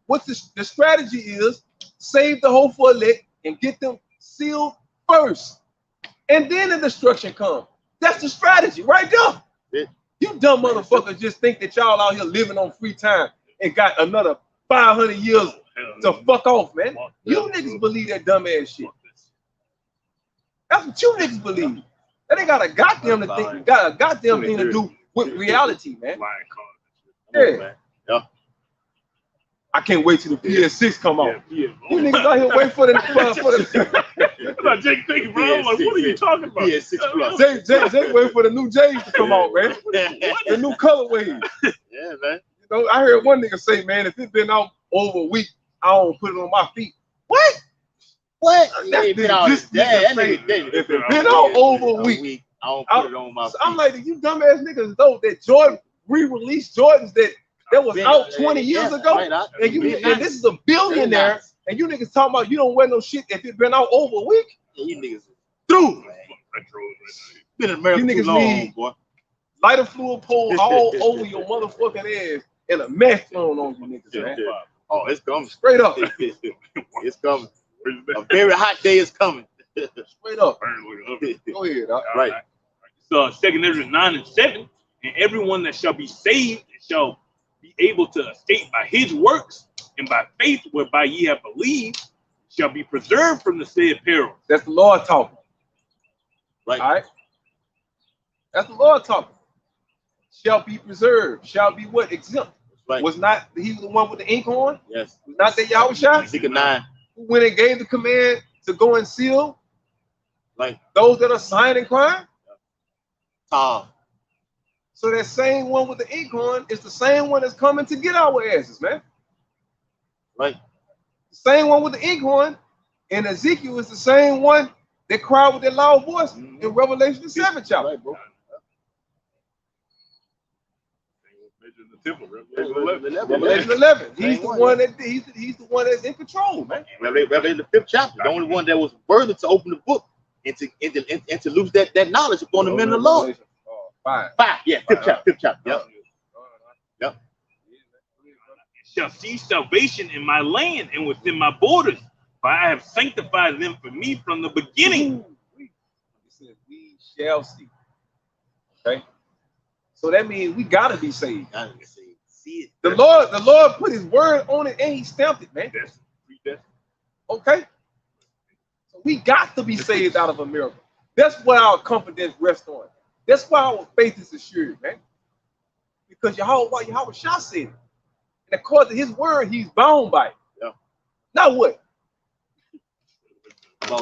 What the strategy is, save the hopeful elect and get them sealed first. And then the destruction comes. That's the strategy right there. You dumb motherfuckers just think that y'all out here living on free time and got another 500 years to fuck off, man. You niggas believe that dumb ass shit. That's what you niggas believe. That ain't got a goddamn thing to do with reality, man. Yeah. I can't wait till the PS6 come out. You niggas out here wait for the That's Jake thinking, bro. I'm like, what are you talking about? PS6 Plus. Jay wait for the new J's to come out, man. The new colorways. Yeah, man. You know, I heard one nigga say, man, if it's been out over a week, I don't put it on my feet. What? If it's been out over a week, I don't put it on my feet. I'm like, you dumbass niggas know that Jordan re-released Jordans that was out 20 years ago, and this is a billionaire, and you niggas talking about you don't wear no shit if it's been out over a week. You niggas through. Been in America too long, boy. Lighter fluid pole all over your motherfucking ass and a mess thrown on you niggas, man. Oh, it's coming. Straight up. It's coming. A very hot day is coming. Straight up. Go ahead. Right. So 2 Ezra 9 and 7, and everyone that shall be saved shall be able to escape by his works and by faith whereby ye have believed shall be preserved from the said peril. That's the Lord talking. Right. All right. That's the Lord talking. Shall be preserved. Shall be what? Exempt. Right. Was not he the one with the inkhorn? Yes. Was not that Yahushua? Ezekiel 9. Who went and gave the command to go and seal? Like those that are signed and crying? So that same one with the inkhorn is the same one that's coming to get our asses, man. Right. The same one with the inkhorn in Ezekiel is the same one that cried with their loud voice in Revelation the 7th chapter. Right, bro. Revelation 11. He's the one that's in control, man. Revelation the 5th chapter, the only one that was worthy to open the book and to lose that knowledge upon the men of the Lord. 5. Yeah, 5th chapter. Yep. Shall see salvation in my land and within my borders, for I have sanctified them for me from the beginning. It says we shall see. Okay. So that means we gotta be saved. See it. The Lord put his word on it and he stamped it, man. Okay. So we got to be saved out of a miracle. That's what our confidence rests on. That's why our faith is assured, man. Because Yahweh Shah said it. And according to his word, he's bound by it. Yeah. Now what?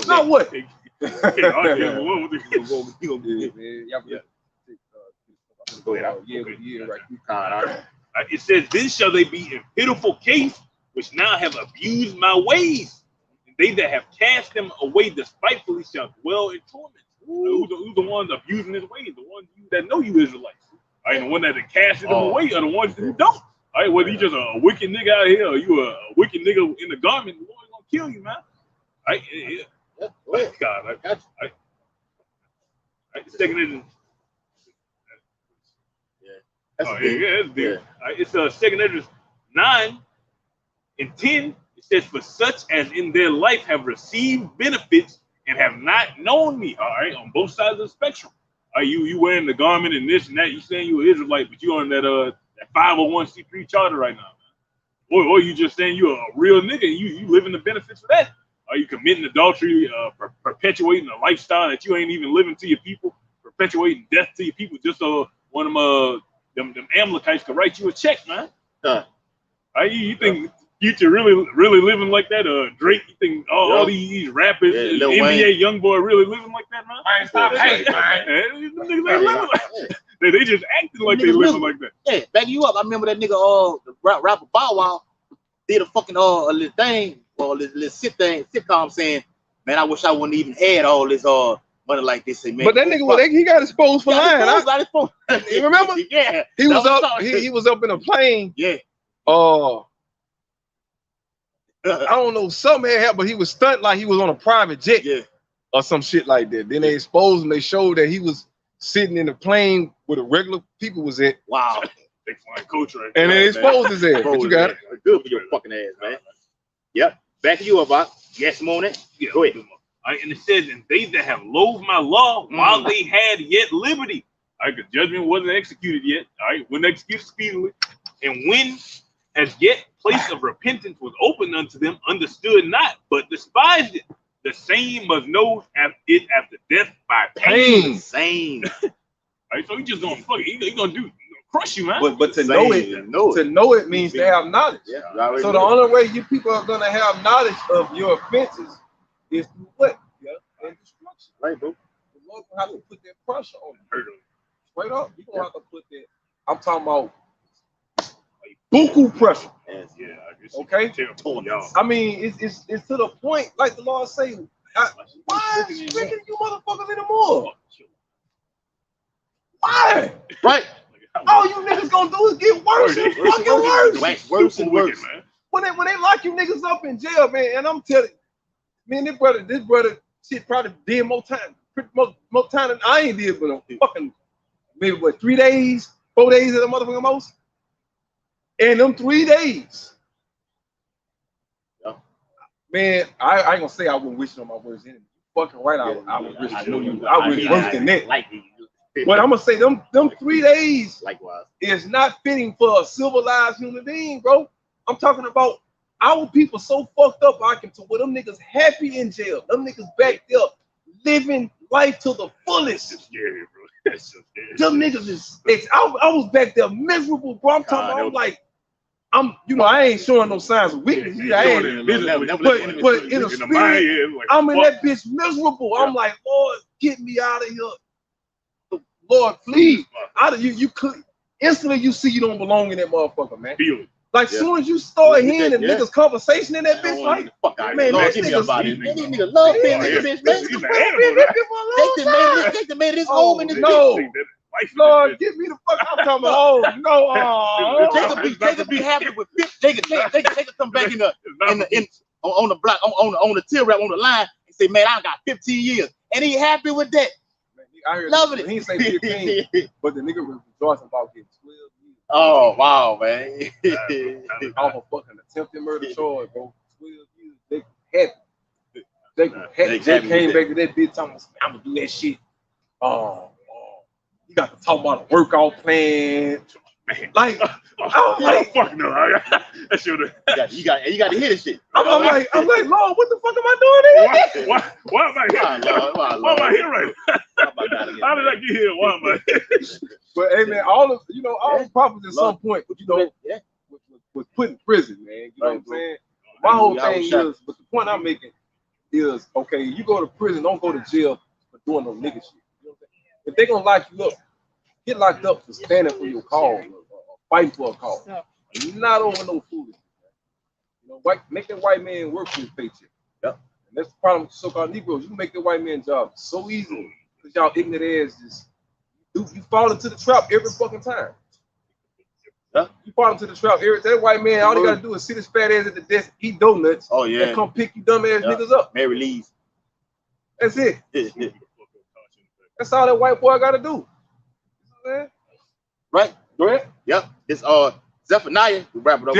Now what? It says, then shall they be in pitiful case, which now have abused my ways. And they that have cast them away despitefully shall dwell in torment. Who's the ones abusing his ways? The ones that know you Israelites. All right, the one that casted them away are the ones who don't. All right, whether you just a wicked nigga out here or you a wicked nigga in the garment, the one's gonna kill you, man. All right, God, I got you. Right, second edition. That's that's big. Right, it's second edition 9 and 10. It says, for such as in their life have received benefits and have not known me. All right, on both sides of the spectrum. You wearing the garment and this and that. You saying you an Israelite, but you on that 501c3 charter right now, man. Or you just saying you a real nigga and you living the benefits of that. Are you committing adultery, perpetuating a lifestyle that you ain't even living to your people, perpetuating death to your people just so one of them Amalekites could write you a check, man? You think Future really living like that? Drake, you think all these rappers, NBA YoungBoy really living like that, man? Man, stop hating, man. They just acting like they living like that. Yeah, back you up. I remember that nigga, the rapper Bow Wow did a fucking a little thing, or a little sitcom saying, man, I wish I wouldn't even had all this money like this. Man, but that nigga, he got exposed for lying. You remember? Yeah. He was up. He was up in a plane. Yeah. I don't know, something had happened, but he was stunned like he was on a private jet, or some shit like that. Then they exposed him. They showed that he was sitting in the plane where the regular people was at. Wow. They flying coach right and they exposed his ass. But you got it. Good for your fucking ass, man. Yep. Back to you, about. Yes, Monet. Yeah, go ahead. And it says, and they that have loathed my law while they had yet liberty. All right, because judgment wasn't executed yet. All right, wasn't executed speedily. And when as yet place of repentance was opened unto them, understood not, but despised it. The same must know it after death by pain. Same. Right, so he just gonna fuck it. He gonna crush you, man. But to know it means to have knowledge. Yeah, so the only way you people are gonna have knowledge of your offenses is through what? And destruction. Right, bro. The Lord will have to put that pressure on you. Straight up, you gonna have to put that. I'm talking about buku pressure. Yeah, okay. I mean, it's to the point, like the Lord say, why is tricking you motherfuckers anymore? Why? Right. All you niggas gonna do is get worse and fucking worse. Worse and worse, man. When they lock you niggas up in jail, man, and I'm telling you, man, this brother shit probably did more time than I ain't did, but fucking maybe what 3 days, 4 days at the motherfucking most. And them 3 days, man, I ain't gonna say I wouldn't wish on my worst enemy. Fucking right, I would wish on you. I wish worse than that. But I'm gonna say them 3 days likewise is not fitting for a civilized human being, bro. I'm talking about our people so fucked up, to where them niggas happy in jail. Them niggas back there living life to the fullest. It's scary, bro. That's so scary. Them niggas is. I was back there miserable, bro. I'm talking about. I'm like. I ain't showing no signs of weakness. I ain't, but in a spirit, I'm in that bitch miserable. I'm like, Lord, get me out of here. Lord, please. You could instantly you see you don't belong in that motherfucker, man. Like soon as you start hearing the niggas conversation in that bitch, like, man, that nigga love being in this bitch, man. They made this home in this bitch. Lord, get me the fuck. I'm talking about. No, they could be happy with 50. They could come back on the block on the tail wrap on the line and say, man, I got 15 years, and he happy with that. Man, I heard loving it. He didn't say 15, but the nigga was rejoicing about getting 12 years. Oh wow, man! Off a fucking attempted murder charge, bro. 12 years. They came back to that bitch talking, I'm gonna do that shit. You got to talk about a workout plan. Man. Like, fuck no. That should you got to hear this shit. I'm like, Lord, what the fuck am I doing here? Why am I here? Why am I here right now? How did I get here? Why am I here? But hey man, all the prophets at some point, was put in prison, man. You know what I'm saying? My whole thing is, but the point I'm making is, okay, you go to prison, don't go to jail for doing no nigga shit. If they're gonna lock you up, get locked up for standing for your cause, or fighting for a cause. Not over no foolishness. Make that white man work for his paycheck. Yep. And that's the problem with so-called Negroes. You can make that white man job so easy because y'all ignorant asses you fall into the trap every fucking time. You fall into the trap. That white man, all he gotta do is sit his fat ass at the desk, eat donuts, and come pick you dumb ass niggas up. Mary Lee's. That's it. That's all that white boy got to do. Right? Go ahead. Yep. It's Zephaniah. We wrap it up.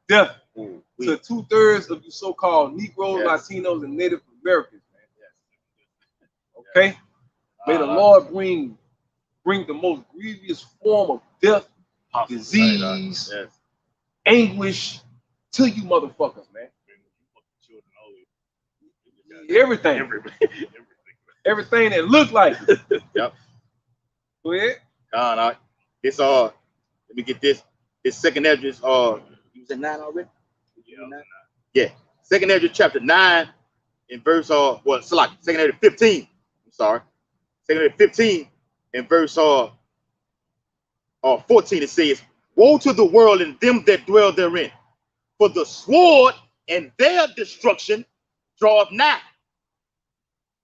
Death. To 2/3 of you so-called Negroes, Latinos, and Native Americans, man. Okay? May the Lord bring the most grievous form of death, disease, anguish to you motherfuckers, man. Everything. Everything that look like it. Yep. Go ahead. It's let me get this. This second address, you was at 9 already? Yeah. Second address chapter 9 in verse second address 15. I'm sorry. Second address 15 in verse 14 it says, woe to the world and them that dwell therein, for the sword and their destruction draweth nigh.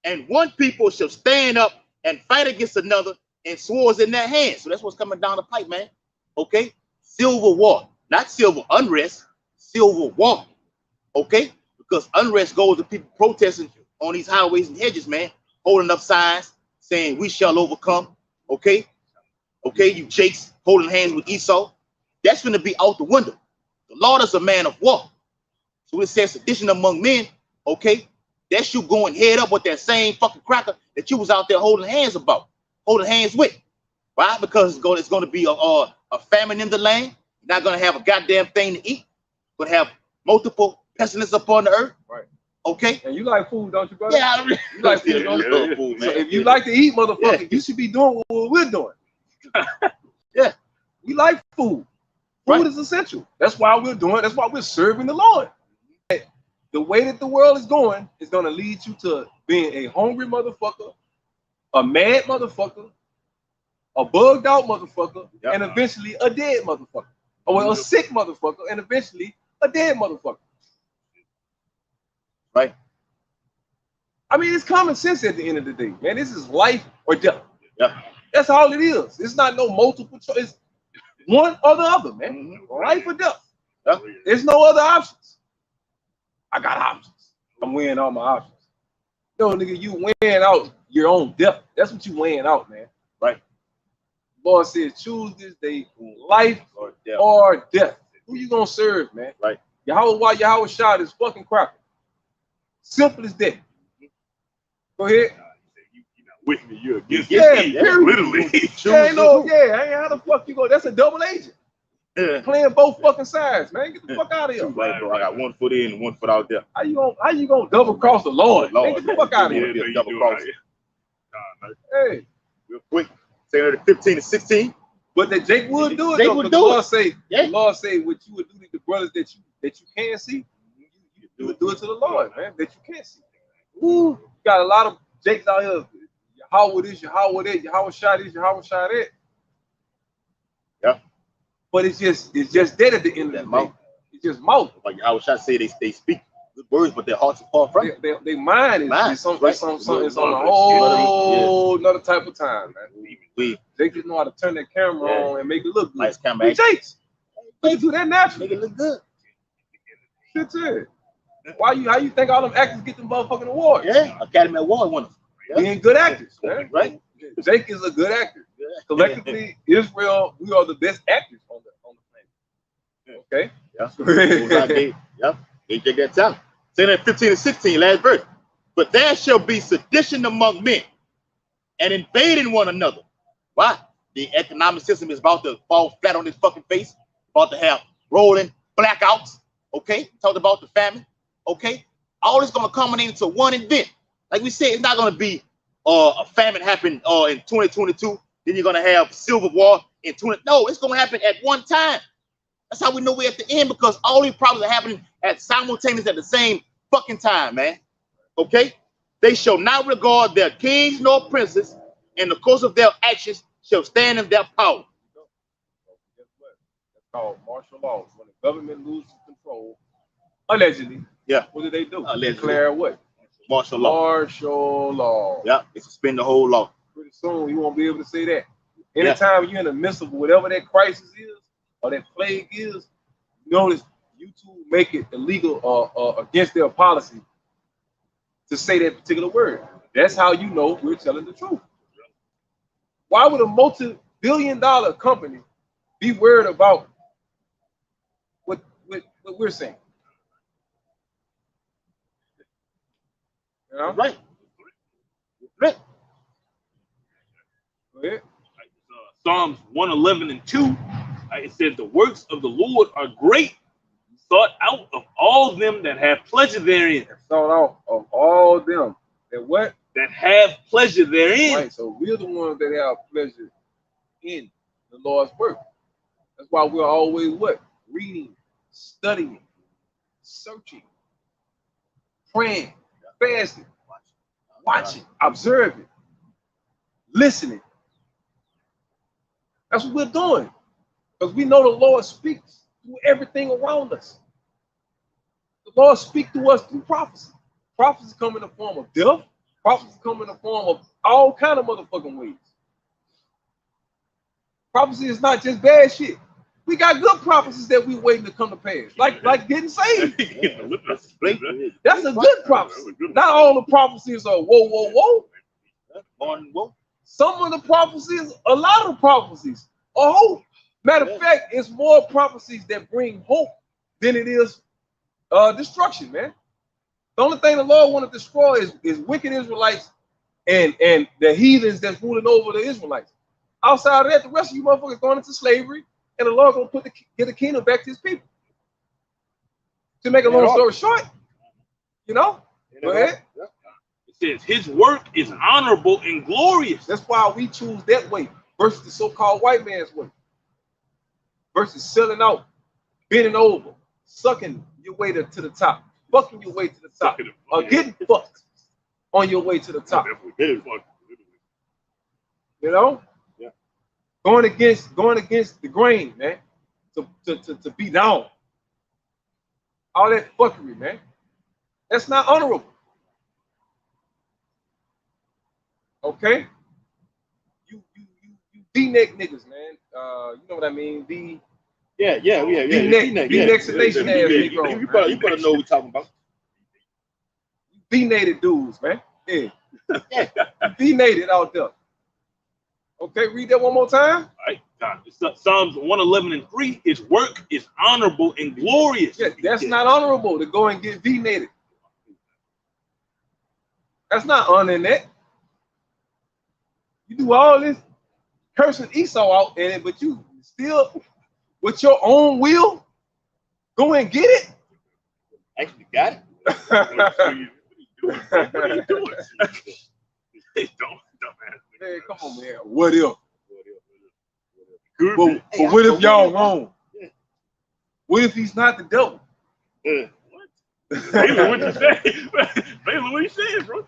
And one people shall stand up and fight against another, and swords in their hands. So that's what's coming down the pipe, man. Okay? Civil war. Not civil unrest, civil war. Okay? Because unrest goes to people protesting on these highways and hedges, man, holding up signs saying we shall overcome. Okay? Okay, you Jakes holding hands with Esau. That's going to be out the window. The Lord is a man of war. So it says sedition among men. Okay? That's you going head up with that same fucking cracker that you was out there holding hands with. Why? Because it's going to be a famine in the land. You're not going to have a goddamn thing to eat. You're going to have multiple pestilence upon the earth. Right. Okay? And you like food, don't you, brother? Yeah, I really you like food, don't you? Food, man. So if you like to eat, motherfucker, you should be doing what we're doing. Yeah. We like food. Food is essential. That's why we're doing it. That's why we're serving the Lord. The way that the world is going to lead you to being a hungry motherfucker, a mad motherfucker, a bugged out motherfucker, and eventually a dead motherfucker. Or a sick motherfucker, and eventually a dead motherfucker. Right. I mean, it's common sense at the end of the day, man. This is life or death. Yeah. That's all it is. It's not no multiple choice. It's one or the other, man. Life or death. Yeah. There's no other options. I got options. I'm weighing all my options. No, nigga, you weighing out your own death. That's what you weighing out, man. Right. The Lord says, choose this day life or death. Who you gonna serve, man? Right. Yahweh shot his fucking cracker. Simple as that. Go ahead. You're not with me. You're against me. Literally. How the fuck you go? That's a double agent. Yeah. Playing both fucking sides, man. Get the fuck out of here. Right, bro. I got 1 foot in and 1 foot out there. How you gonna double cross the Lord? Man, get the fuck out of here. Double cross. Hey, real quick. Say 15 and 16. But that Jake would do it. Jake would do the Lord say, the Lord say, what you would do to the brothers that you can't see, you would do it to the Lord, man. That you can't see. Ooh, you got a lot of Jakes out here. Yahweh this, Yahweh that, Yahweh shot this, Yahweh shot that. Yeah. But it's just dead at the end of the day. It's just mouth. Like I was trying to say, they speak good words, but their hearts are far from it. Their mind is it's on a whole another type of time, man. They just know how to turn their camera on and make it look good. Nice camera. Jakes. They do that naturally. Make it look good. Shit's it. How you think all them actors get them motherfucking awards? Yeah, Academy Award winners. Being good actors, man. Right? Jake is a good actor. Collectively, Israel, we are the best actors on the planet. Okay? Yeah. They take that time. Say that 15 and 16, last verse. But there shall be sedition among men and invading one another. Why? The economic system is about to fall flat on its fucking face, about to have rolling blackouts. Okay? Talked about the famine. Okay? All this gonna culminate into one event. Like we said, it's not gonna be a famine happen in 2022. Then you're gonna have civil war in 20. No, it's gonna happen at one time. That's how we know we're at the end, because all these problems are happening simultaneously at the same fucking time, man. Okay? They shall not regard their kings nor princes, and the course of their actions shall stand in their power. That's called martial law. When the government loses control, allegedly, what do they do? Allegedly. Declare what? Martial law. Martial law. Yeah, they suspend the whole law. Pretty soon, you won't be able to say that. Anytime you're in the midst of whatever that crisis is or that plague is, notice YouTube make it illegal or against their policy to say that particular word. That's how you know we're telling the truth. Why would a multi-billion-dollar company be worried about what we're saying? You know? Right. Right. Go ahead. Psalms 111:2. It says, the works of the Lord are great, sought out of all them that have pleasure therein. Sought out of all them that what? That have pleasure therein. Right. So we're the ones that have pleasure in the Lord's work. That's why we're always what? Reading, studying, searching, praying, fasting, watching, observing, listening. That's what we're doing. Because we know the Lord speaks through everything around us. The Lord speaks to us through prophecy. Prophecy come in the form of death. Prophecy come in the form of all kind of motherfucking ways. Prophecy is not just bad shit. We got good prophecies that we waiting to come to pass. Like getting saved. That's a good prophecy. Not all the prophecies are whoa, whoa, whoa. Some of the prophecies, a lot of prophecies are hope. Matter of fact, it's more prophecies that bring hope than it is destruction, man. The only thing the Lord want to destroy is wicked Israelites and the heathens that's ruling over the Israelites. Outside of that, the rest of you motherfuckers going into slavery, and the Lord gonna get the kingdom back to his people. To make a long story short, you know, go ahead. It says his work is honorable and glorious. That's why we choose that way versus the so-called white man's way. Versus selling out, bending over, sucking your way to the top, fucking your way to the top, or getting fucked on your way to the top. You know? Yeah. Going against the grain, man. To be down. All that fuckery, man. That's not honorable. Okay? You V-neck niggas, man. You know what I mean? V-neck-nation ass Negro. You better know what we're talking about. V-nated dudes, man. Yeah. V-nated out there. Okay, read that one more time. All right. Psalms 111:3. His work is honorable and glorious. Yeah, that's not honorable to go and get V-nated. That's not honoring that. You do all this cursing Esau out in it, but you still, with your own will, go and get it. Actually got it. What are you doing? What are you doing? Hey, come on, man. What if? Good. But what if y'all wrong? What if he's not the devil? What? Baylor, what you say? Baylor, what you saying, bro?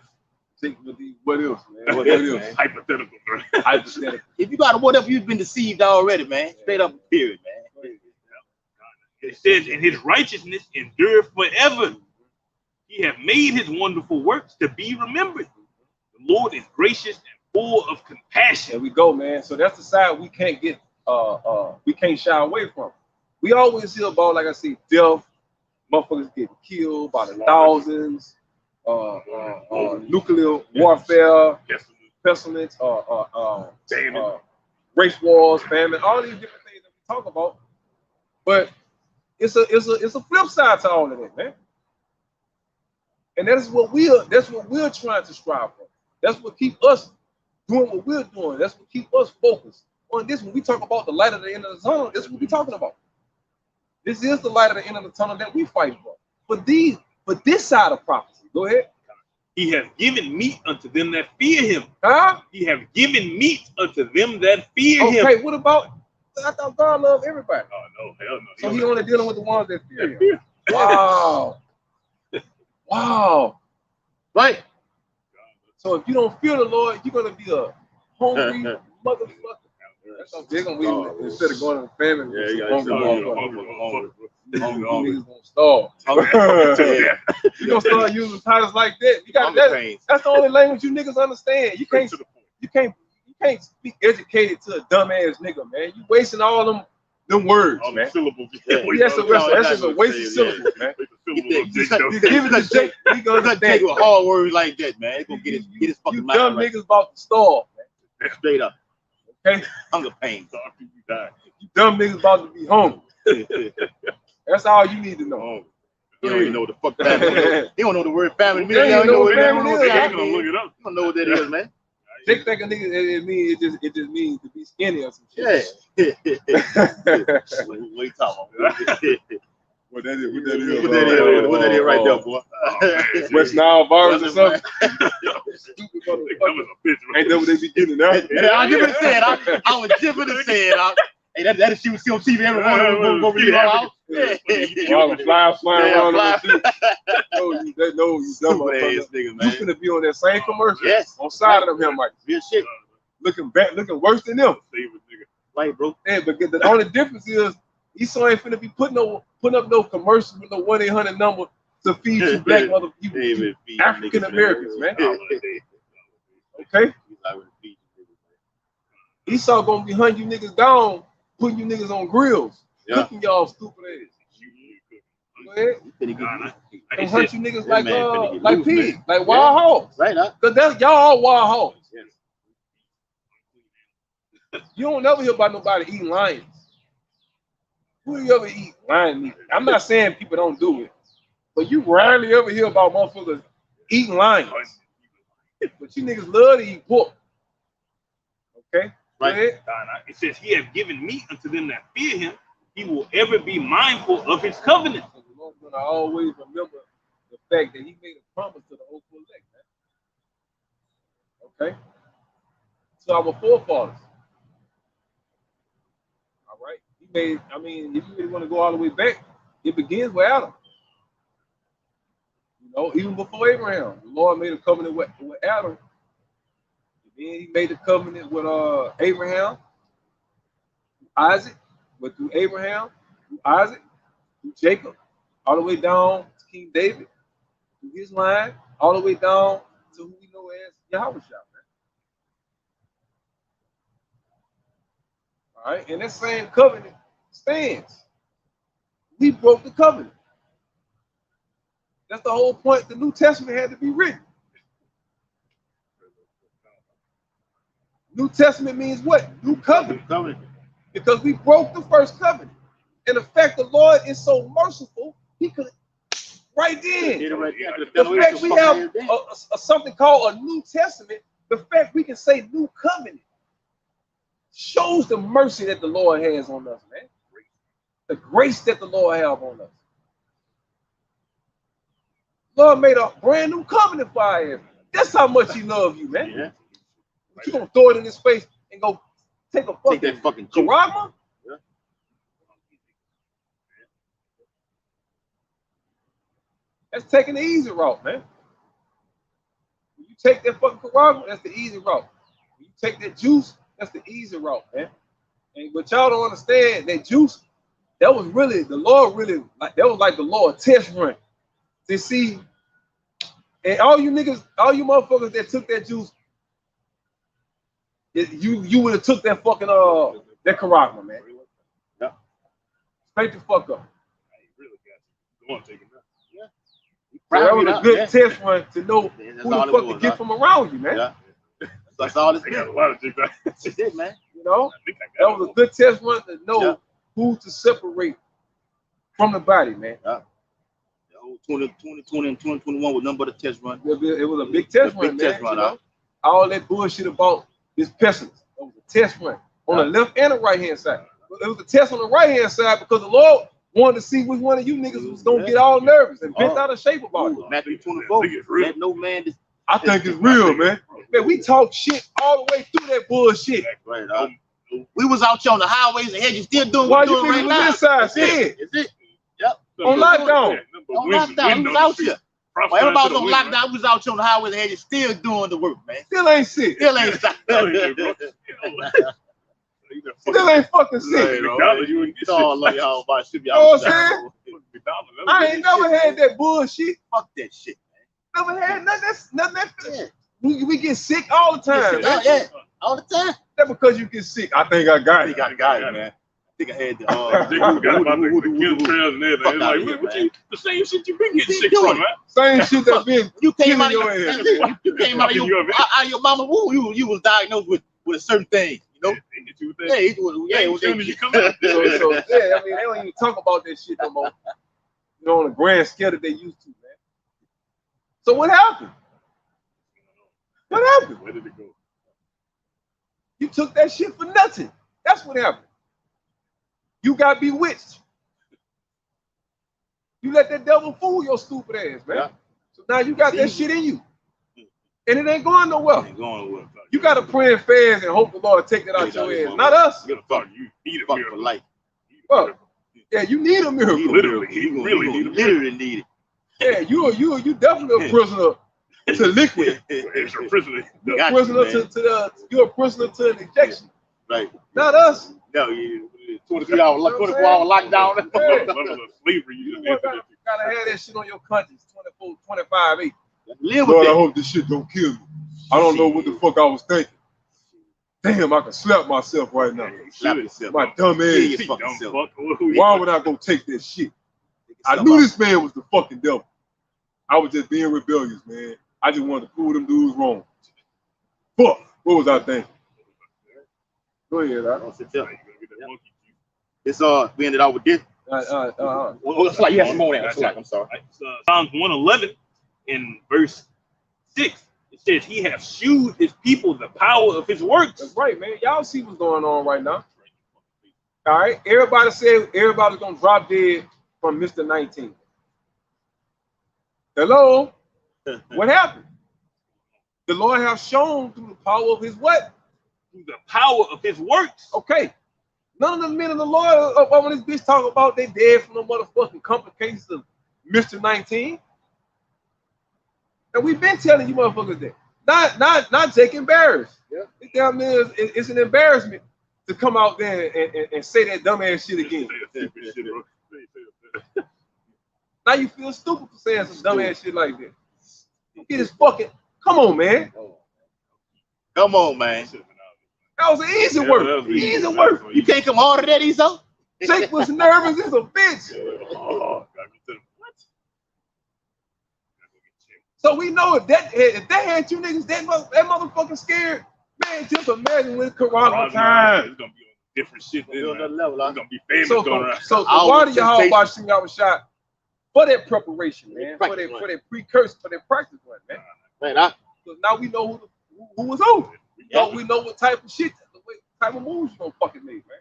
What else, man? What else? Hypothetical, bro. Hypothetical. If you got a what if, you've been deceived already, man. Straight up, period, man. It says, and his righteousness endure forever. He hath made his wonderful works to be remembered. The Lord is gracious and full of compassion. There we go, man. So that's the side we can't get, we can't shy away from. We always hear about, like I said, death, motherfuckers getting killed by the thousands, nuclear warfare, pestilence, race wars, famine, all these different things that we talk about. But it's a flip side to all of that, man. And that's what we're trying to strive for. That's what keep us doing what we're doing. That's what keep us focused on this. When we talk about the light at the end of the tunnel, that's what we're talking about. This is the light at the end of the tunnel that we fight for. But this side of prophecy, go ahead. He hath given meat unto them that fear him. Huh? He hath given meat unto them that fear him. Okay, what about? I thought God loved everybody. Oh no, hell no. So he only dealing with the ones that fear him. Wow. Wow. Right. So if you don't fear the Lord, you're gonna be a hungry motherfucker. That's how they're gonna be instead of going to the family. Yeah, you hungry. Niggas gonna starve. You gonna start using titles like that. You got that. That's the only language you niggas understand. You can't speak educated to a dumbass nigga, man. You wasting all them them words, all man. the syllables. That's just a waste of syllables, man. Give it to Jake. We gonna take with hard words like that, man. It's gonna get his fucking mind. You dumb niggas about to starve, man. Straight up. Okay? Hunger pains. You dumb niggas about to be hungry. That's all you need to know. You don't even know what the fuck family is. You don't know the word family means. You don't know what family is. I'm gonna look it up. You don't know what that is, man. Jake think a nigga it just means to be skinny or some shit. Yeah. What you talking about? What that is right there, boy. West Nile virus or something. Stupid motherfucker. Ain't that what they be getting now? I just said. I was just gonna say it. Hey, that shit we see on TV every morning. Go read all out. All the flying around. No, you dumb nigga, man. You finna be on that same commercial. Yes. On side of them, like real shit. Looking worse than them. Right, bro. Yeah, but the only difference is Esau ain't finna be putting up no commercials with no 1-800 number to feed you black you African Americans, man. Okay? Esau gonna be hunting you niggas down, putting you niggas on grills, cooking y'all stupid ass. Go ahead. And hunt you niggas like pigs, like wild hogs. Right, cause that's y'all all wild hogs. You don't never hear about nobody eating lions. Who do you ever eat lion meat? I'm not saying people don't do it, but you rarely ever hear about motherfuckers eating lions. But you niggas love to eat pork. Okay? Right. It says, he has given meat unto them that fear him. He will ever be mindful of his covenant. So the Lord's going to always remember the fact that he made a promise to the hopeful elect, man. Okay? To our forefathers. All right? He made, if you really want to go all the way back, it begins with Adam. You know, even before Abraham, the Lord made a covenant with Adam. Then he made the covenant with Abraham, Isaac, but through Abraham, through Isaac, through Jacob, all the way down to King David, through his line, all the way down to who we know as Yahweh Shah, man. All right, and that same covenant stands. We broke the covenant. That's the whole point. The New Testament had to be written. New Testament means what? New covenant. Because we broke the first covenant. And the fact the Lord is so merciful, he could right then. The fact we have something called a New Testament, the fact we can say new covenant shows the mercy that the Lord has on us, man. The grace that the Lord has on us. Lord made a brand new covenant for our ass. That's how much he loves you, man. Yeah. But you gonna throw it in his face and go take that fucking Karama? Yeah. That's taking the easy route, man. When you take that fucking Karama, that's the easy route. When you take that juice, that's the easy route, man. And but y'all don't understand that juice, that was really the Lord really like that was like the Lord test run to see. And all you niggas, all you motherfuckers that took that juice, you would have took that fucking that Karama, man. Yeah. Straight the fuck up. Go on, take it now. Yeah. That was a good test run to know who the fuck to get from around you, man. Yeah. That's all it's got a lot of things. That's it, man. You know, that was a good test run to know who to separate from the body, man. Yeah. 2020 and 2021 was nothing but a test run. It was a big test run, man. Test run, you know? All that bullshit about this pestilence. It was a test run on the left and the right hand side. It was a test on the right hand side because the Lord wanted to see which one of you niggas was gonna get all nervous and bent out of shape about it. Matthew 24. Let no man. I think it's real, man. Man, we talk shit all the way through that bullshit. Right. We was out here on the highways and hedges still doing what we're doing right now. That's it. Yep. On lockdown. On lockdown. We was out here. When everybody was on lockdown, we was out here on the highways and hedges still doing the work, man. Still ain't sick. Still ain't sick. Still ain't fucking sick. It's all on y'all. You know what I'm saying? I ain't never had that bullshit. Fuck that shit, man. Never had nothing that we get sick all the time. Yeah, all the time. That's because you get sick. I think I got it. I got it, man. think I had the chemtrails and everything. Like, the same shit you been getting sick from, man. Same shit that been you came out of your ass. You came out of your mama womb. You was diagnosed with a certain thing, you know. Yeah, it was soon as you come out. So yeah, I mean, they don't even talk about that shit no more. You know, on a grand scale that they used to, man. So what happened? What happened? Where did it go? You took that shit for nothing. That's what happened. You got bewitched. You let that devil fool your stupid ass, man. Yeah. So now you got that shit in you. And it ain't going nowhere. You got to pray and fast and hope the Lord take that out your ass. Not us. You need a miracle. Life. Well, yeah, you need a miracle. You literally need it. Yeah, you definitely a prisoner to liquid. It's a prisoner. You're a prisoner to an injection. Right. Not us. No, 24-hour lockdown. Slavery. You gotta have that shit on your conscience 24, 25/8. Live Lord, with I hope this shit don't kill me. I don't know what the fuck I was thinking. Damn, I can slap myself right now. Slap yourself. My dumb ass. Why would I go take that shit? I knew this man was the fucking devil. I was just being rebellious, man. I just wanted to prove them dudes wrong. Fuck. What was I thinking? Go ahead, It's we ended out with this. It's like you have some more there. I'm sorry. Psalms 111 in verse 6. It says he has shewed his people the power of his works. That's right, man. Y'all see what's going on right now. All right. Everybody said everybody's gonna drop dead from Mr. 19. Hello? What happened? The Lord has shown through the power of his what? Through the power of his works. Okay. None of the men of the Lord when this bitch talk about they dead from the motherfucking complications of Mr. 19. And we've been telling you motherfuckers that. Not taking embarrassed. Yeah. It's an embarrassment to come out there and say that dumbass shit again. Now you feel stupid for saying some dumbass shit like that. Get his fucking, come on, man. Come on, man. That was an easy work. Easy work. You can't come harder than that, Ezo? Jake was nervous as a bitch. So we know if they had you niggas that motherfucking scared, man, just imagine when Corona time. It's gonna be on different shit. It's gonna be famous going around. So why do y'all watch thing I was shot for that preparation, man? For that precursor, for that practice one, man. So now we know who was over. We know what type of shit, what type of moves you gonna fucking make, man.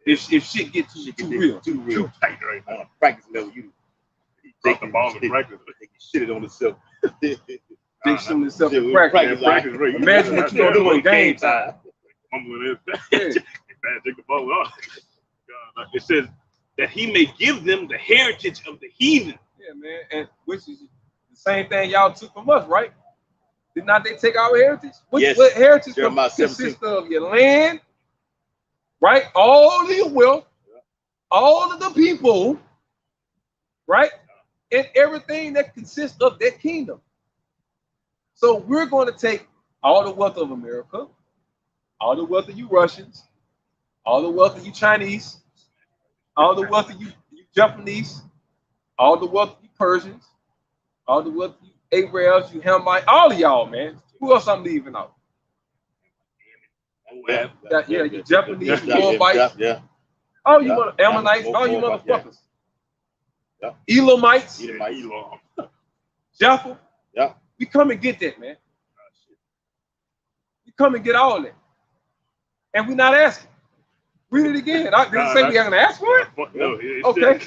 If shit get too real, too tight right now. Practice level, you take the ball and practice. Shit it on itself. Take some of this stuff in practice. Imagine what you're doing game time. Mumbling this. Take the ball off. It says that he may give them the heritage of the heathen. Yeah, man, and which is the same thing y'all took from us, right? Did not they take our heritage? What heritage consists of your land, right? All of your wealth, all of the people, right? And everything that consists of that kingdom. So we're going to take all the wealth of America, all the wealth of you Russians, all the wealth of you Chinese, all the wealth of you Japanese, all the wealth of you Persians, all the wealth of you Arabs, you Hamite, all of y'all, man. Who else I'm leaving out? You Japanese, Moabites, all you Ammonites, all you motherfuckers. Elamites, Jaffa. We come and get that, man. We come and get all that. And we're not asking. Read it again. I didn't say we are going to ask for it. No, okay.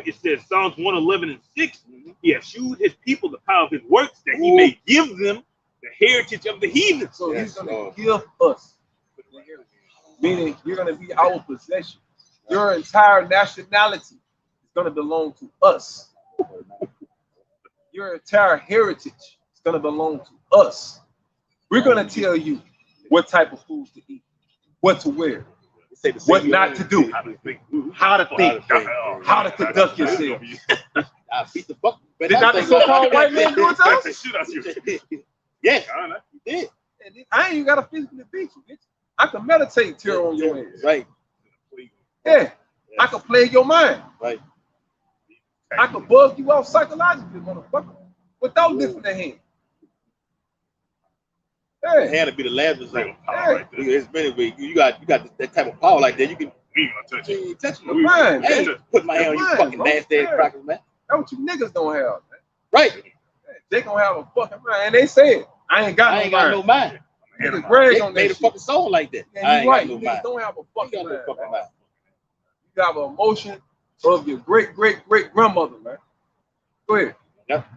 It says Psalms 111 and 6. He has shewed his people the power of his works that he may give them the heritage of the heathen. So he's going to give us, meaning you're going to be our possession. Your entire nationality is going to belong to us. Your entire heritage is going to belong to us. We're going to tell you what type of foods to eat, what to wear, what not to do, how to think, how to conduct yourself. I beat the fuck. Did not the so-called white man do it to us? Yes, he did. I ain't even got to physically beat you, bitch. I can meditate terror on your ass. Right. Yeah. I can play your mind. Right. I can bug you out psychologically, motherfucker, without lifting the hand. The hand to be the last resort. Right there. It's many ways. You got that type of power like that. You can. We ain't gonna touch it. Touch the mind, man. Hey, put my hand on you, fucking nasty ass crackers, man. That's what you niggas don't have, man. Right. They gonna have a fucking mind, and they say it. I ain't got no mind. Niggas brag on that made a fucking song like that. Yeah, I ain't right. Got no mind. Don't have a fucking mind. You have an emotion of your great grandmother, man. Go ahead. Yep.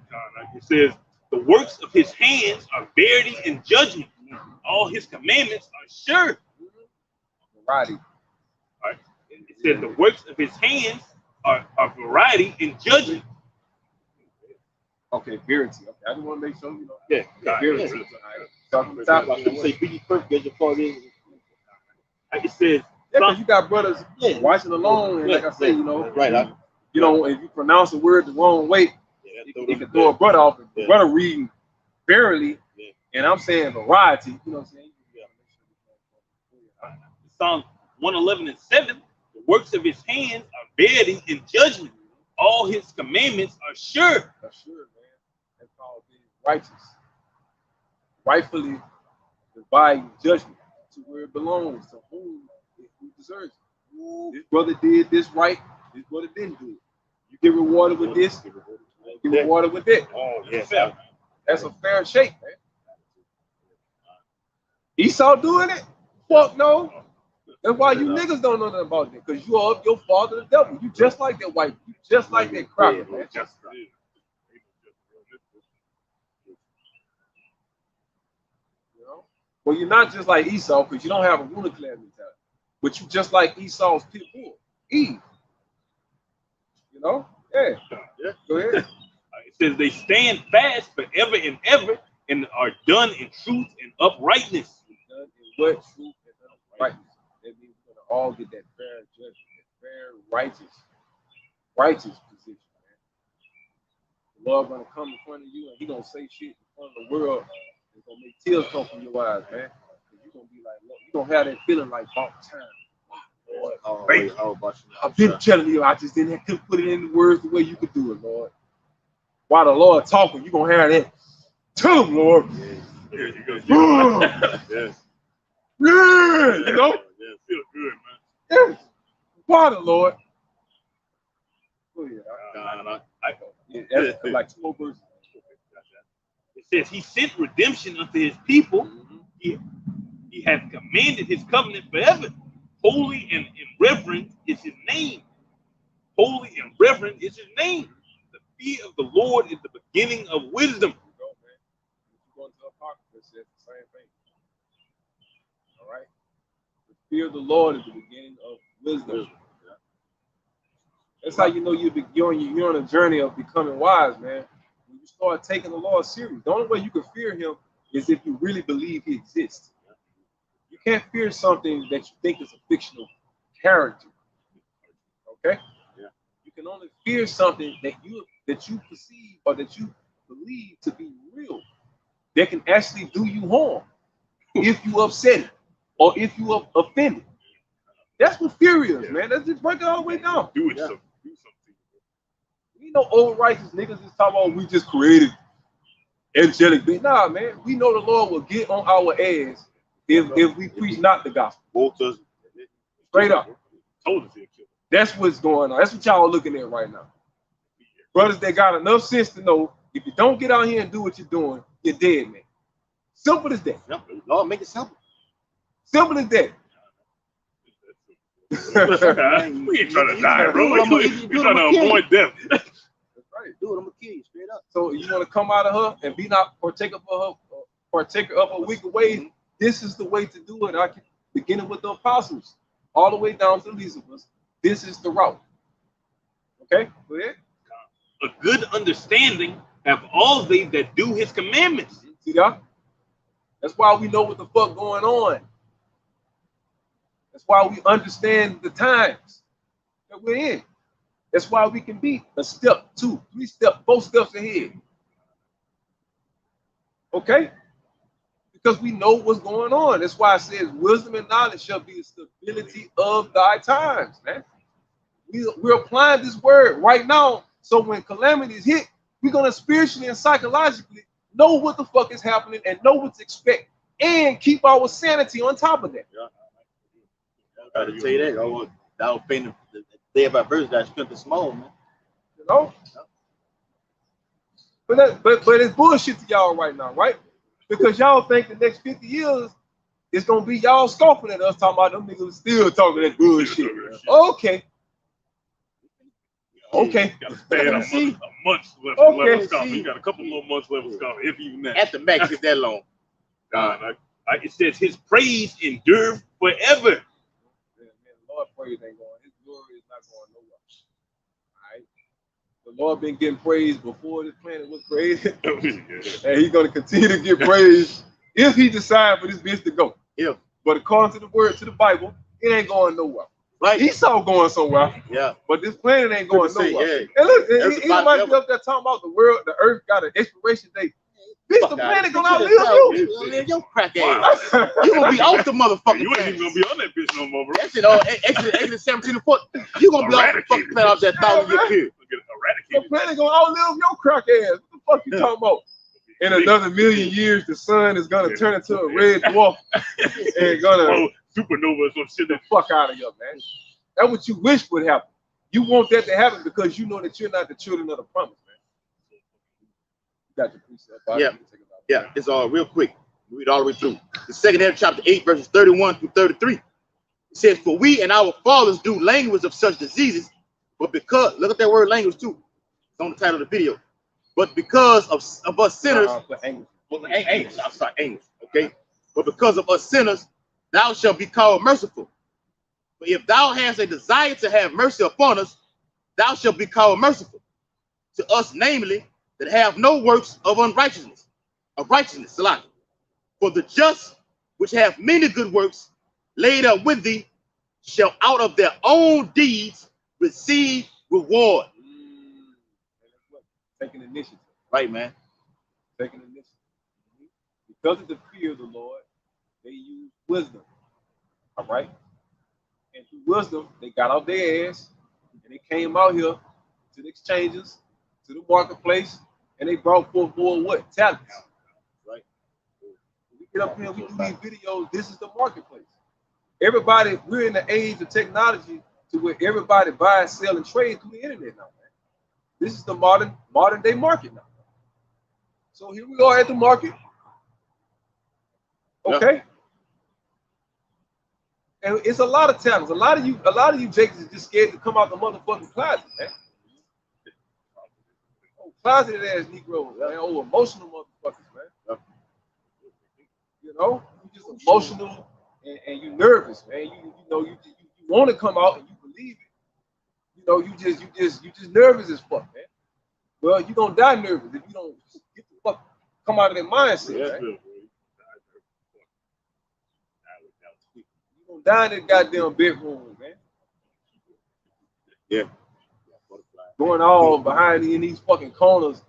It says the works of his hands are verity and judgment. All his commandments are sure. Variety. All right. It says the works of his hands are variety and judgment. Okay, verity. Okay, I just want to make sure you know. Yeah, verity. Talking about say be first, get your part in. It says because you got brothers watching alone, and like I say, you know, right. You know, if you pronounce a word the wrong way, you can throw a brother off. The brother reading verily, and I'm saying variety. You know what I'm saying? Psalm 111:7. The works of his hands are verity and judgment. All his commandments are sure. That's sure, man. That's called being righteous. Rightfully dividing judgment to where it belongs, to who deserves it. This brother did this right, this brother didn't do it. You get rewarded with this, you get rewarded with that. Oh, yes. That's a fair shake, man. Esau doing it? Fuck no. That's why you niggas don't know nothing about that, because you are of your father the devil. You just like that white, you just like that cracker, man. Well, you're not just like Esau because you don't have a ruler class mentality, but you just like Esau's pit bull, Eve. You know? Yeah. Go ahead. It says they stand fast forever and ever and are done in truth and uprightness. Done in what? Truth and uprightness. That means we're gonna all get that fair judgment, that fair righteous position, man. The Lord gonna come in front of you and he gonna say shit in front of the world. It's gonna make tears come from your eyes, man. You're gonna be like, look, you're gonna have that feeling like about time. Lord, I've been telling you, I just couldn't put it in the words the way you could do it, Lord. While the Lord talking, you're gonna have that. Tell him, Lord. There you go. Yes. Yeah, you know? Yeah, feel good, man. Yes. Father, Lord. Oh, yeah. That's like 2 more verses. It says he sent redemption unto his people. He hath commanded his covenant forever. Holy and reverend is his name. Holy and reverend is his name. The fear of the Lord is the beginning of wisdom. There you go, man. If you go into Apocrypha, it says the same thing. All right? The fear of the Lord is the beginning of wisdom. That's how you know you're on a journey of becoming wise, man. When you start taking the Lord serious, the only way you can fear him is if you really believe he exists. You can't fear something that you think is a fictional character. Okay? Yeah. You can only fear something that you perceive or that you believe to be real, that can actually do you harm if you upset it or if you offend it. That's what fear is, man. Let's just break it all the way down. Do it. We know old righteous niggas is talking about we just created angelic beings. Nah, man. We know the Lord will get on our ass if we preach not the gospel. Straight up. That's what's going on. That's what y'all are looking at right now. Brothers that got enough sense to know if you don't get out here and do what you're doing, you're dead, man. Simple as that. Lord, make it simple. Simple as that. We ain't trying to die, bro. We trying to avoid death. That's right. Dude, I'm gonna kill you straight up. So you want to come out of her and be not partaker of her wicked ways? This is the way to do it. I can beginning with the apostles, all the way down to the least of us. This is the route. Okay, go ahead. A good understanding have all they that do his commandments. See that? That's why we know what the fuck going on. That's why we understand the times that we're in. That's why we can be a step, 2, 3 steps, 4 steps ahead. Okay? Because we know what's going on. That's why it says wisdom and knowledge shall be the stability of thy times, man. We're applying this word right now. So when calamities hit, we're gonna spiritually and psychologically know what the fuck is happening and know what to expect, and keep our sanity on top of that. I gotta tell you that. I was painting the day about birds that strength is small, man. You know. But it's bullshit to y'all right now, right? Because y'all think the next 50 years it's gonna be y'all scoffing at us, talking about them niggas still talking that bullshit. Okay. Okay. You got to stay a month left of scoffing. You got a couple more months left of scoffing, if even that. At the max, if that long. God, it says his praise endure forever. Man, the Lord praise ain't going. His glory is not going nowhere. All right. The Lord been getting praised before this planet was created, and He's gonna continue to get praised if He decides for this bitch to go. Yeah. But according to the word, to the Bible, it ain't going nowhere. Right. Esau going somewhere. Yeah. But this planet ain't going nowhere. Yeah. And look, he might be up there talking about the world, the earth got an expiration date. Bitch, the planet gonna outlive you. You gonna live your crack ass. You gonna be off the motherfucking You ain't even gonna be on that bitch no more, bro. That's it. Exodus 17 to 4. You gonna be off the fucking planet off that 1,000-year period. The planet gonna outlive your crack ass. What the fuck you talking about? In another million years, the sun is gonna turn into a red dwarf and gonna supernova or some shit. The fuck out of here, man. That's what you wish would happen. You want that to happen because you know that you're not the children of the promise, man. You got your precept. Yeah. It's all real quick. Read all the way through. The second half, chapter 8, verses 31 through 33. It says, "For we and our fathers do language of such diseases, but because look at that word language too. It's on the title of the video. But because of us sinners, Anguish. I'm sorry, Anguish. Okay. But because of us sinners, thou shalt be called merciful. But if thou hast a desire to have mercy upon us, thou shalt be called merciful. To us, namely, that have no works of unrighteousness, Salah. For the just, which have many good works laid up with thee, shall out of their own deeds receive reward." Taking initiative. Right, man. Taking initiative. Because of the fear of the Lord, they use wisdom. All right? And through wisdom, they got out their ass and they came out here to the exchanges, to the marketplace, and they brought forth more what? Talents. Right? When we get up here, we do these videos, this is the marketplace. Everybody, we're in the age of technology to where everybody buys, sell, and trade through the internet now, man. This is the modern day market now. So here we are at the market. Okay. Yep. And it's a lot of talents. A lot of you Jakes is just scared to come out the motherfucking closet, man. Oh, closeted ass Negroes, man. Oh, emotional motherfuckers, man. Yep. You know, you just emotional and you nervous, man. You want to come out and you believe it. You know, you just nervous as fuck, man. Well, you're gonna die nervous if you don't get the fuck come out of that mindset, man. You're gonna die in that goddamn bedroom, man. Yeah. Going all behind in these fucking corners,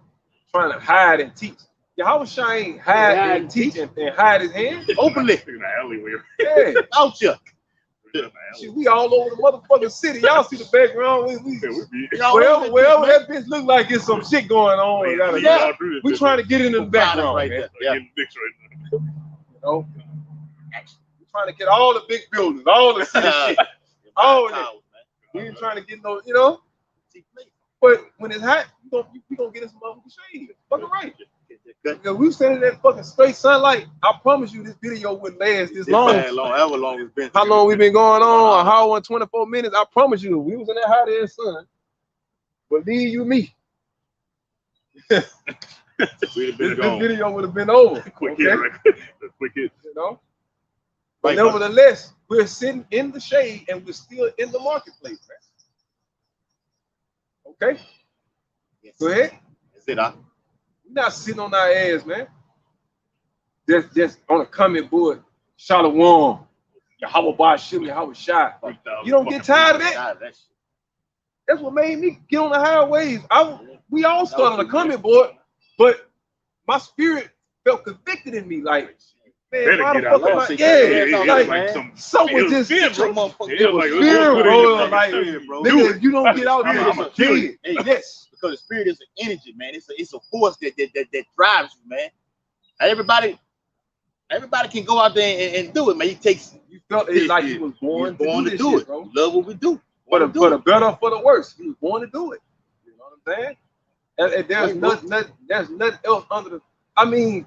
trying to hide and teach. How was Shane hide and teach and hide his hand openly in the alleyway? Yeah, out ya. Shit, we all over the motherfucking city. Y'all see the background? Wherever that bitch look like it's some shit going on. We trying to get into the background right there. Yeah. You know, we trying to get all the big buildings, all the city shit, all of that. We ain't trying to get no, you know. But when it's hot, we gonna get in some motherfucking shade. Fucking right. Because we sitting in that fucking straight sunlight. I promise you, this video wouldn't last this long. However long it's been. How long we been going on? An hour and 24 minutes. I promise you, we was in that hot ass sun. Believe you me. This video would have been over. Quick okay? hit. Quick hit. You know. But nevertheless, we're sitting in the shade and we're still in the marketplace, man. Okay. Yes. Go ahead. That's it, We're not sitting on our ass, man. Just on a comment board, Shalom, Yahweh Bashim, Yahweh Shai. You don't get tired of that? That's what made me get on the highways. We all started on a comment board, but my spirit felt convicted in me. Like, Man, why the fuck am I? Like, someone just fear, bro. Like, nigga, if you don't get out there, I'm a kid. Yes, because the spirit is an energy, man. It's a force that drives you, man. Everybody can go out there and do it, man. You felt it like you was born to do it, bro. Love what we do. For the better or for the worse. You was born to do it. You know what I'm saying? And there's nothing else under the. I mean,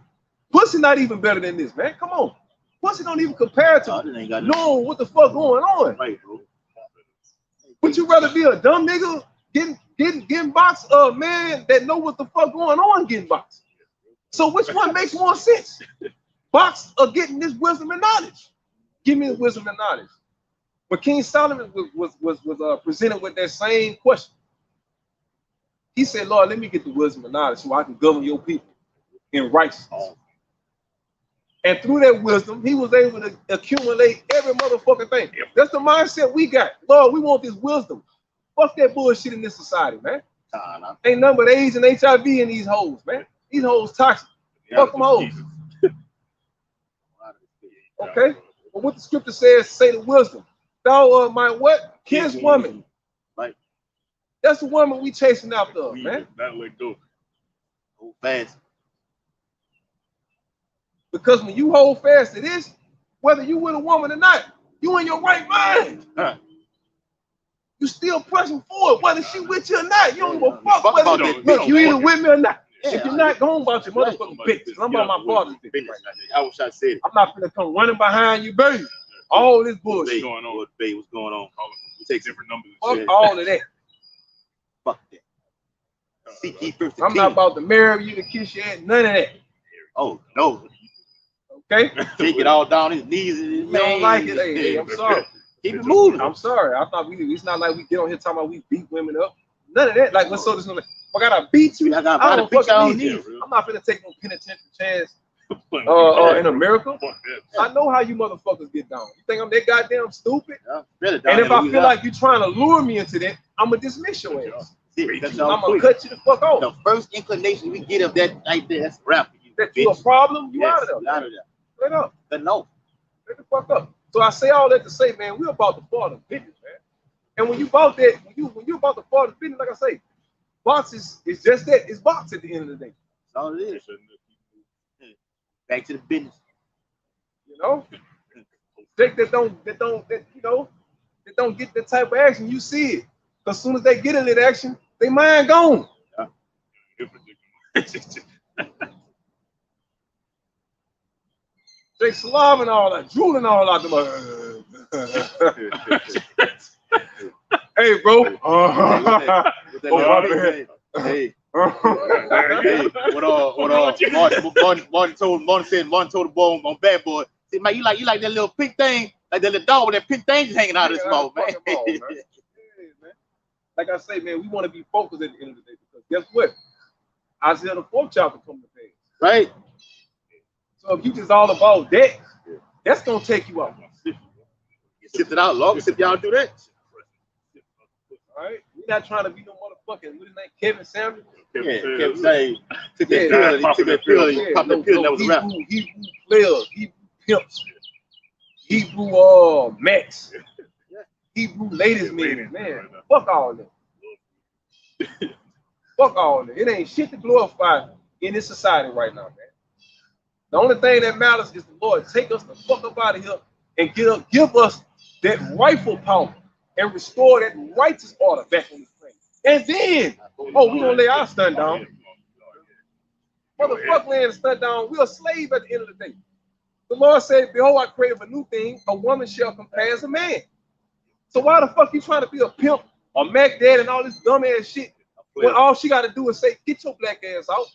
pussy not even better than this, man. Come on. Pussy don't even compare to knowing what the fuck going on. Right, bro. Would you rather be a dumb nigga getting boxed or a man that know what the fuck going on getting boxed? So which one makes more sense? Box or getting this wisdom and knowledge? Give me the wisdom and knowledge. When King Solomon was presented with that same question, he said, Lord, let me get the wisdom and knowledge so I can govern your people in righteousness. And through that wisdom, he was able to accumulate every motherfucking thing. That's the mindset we got. Lord, we want this wisdom. Fuck that bullshit in this society, man. Ain't nothing but AIDS and HIV in these hoes, man. These hoes toxic. Fuck them hoes. Okay? But what the scripture says, say the wisdom. Thou my what? Kinswoman. Right. That's the woman we chasing after, man. Not let go. Hold fast. Because when you hold fast to this, whether you with a woman or not, you in your right mind. You still pressing forward, whether she with you or not. You don't give a fuck whether you either with me or not. If you're not going about your motherfucking business, I'm about my father's business right now. I wish I said it. I'm not gonna come running behind you, baby. All this bullshit. What's going on? Babe, what's going on? We take different numbers. Fuck all of that. Fuck that. Seek ye first the I'm not about to marry you to kiss your ass. None of that. Oh no. Okay? Take it all down his knees. You don't like it, hey, I'm sorry. Keep it moving. I'm sorry. I thought it's not like we get on here talking about we beat women up. None of that. Like, what's so this? I gotta beat you. I don't fucking need you. I'm not gonna take no penitentiary chance in America. I know how you motherfuckers get down. You think I'm that goddamn stupid? And if I feel like you're trying to lure me into that, I'm gonna dismiss your ass. I'm gonna cut you the fuck off. The first inclination we get of that right there, that's rap for you. That you a problem, you out of there. Out of there. Straight up. No. Straight the fuck up. So I say all that to say, man, we're about to fall to business, man. And when you about that, when you about to fall to business, like I say, box is just that. It's box at the end of the day. That's all it is. Back to the business. You know, that don't get the type of action. You see it, because as soon as they get in that action, they mind gone. They saliva and all that, drooling all out them. Hey, bro. Hey. Martin told the boy on Bad Boy, see, man, you like that little pink thing, like that little dog with that pink thing just hanging out of his mouth, man. Like I say, man, we want to be focused at the end of the day, because guess what? Isaiah the 4th chapter coming to pass. Right. So if you just all about that, that's gonna take you out. Sift it out long, if y'all do that. All right, we're not trying to be no motherfucking, what his name, Kevin Samuel. Kevin Samuel took that pill, he popped that pill, that was a rap. Hebrew players, Hebrew pimps, Hebrew Max, Hebrew ladies man. Fuck all that. Fuck all that. It ain't shit to glorify in this society right now, man. The only thing that matters is the Lord take us the fuck up out of here and give us that rightful power and restore that righteous order back on this thing. And then, we gonna lay our stunt down. Motherfucker laying the stunt down. We're a slave at the end of the day. The Lord said, behold, I created a new thing. A woman shall compare as a man. So why the fuck you trying to be a pimp or Mac Dad and all this dumb ass shit when all she got to do is say, get your black ass out.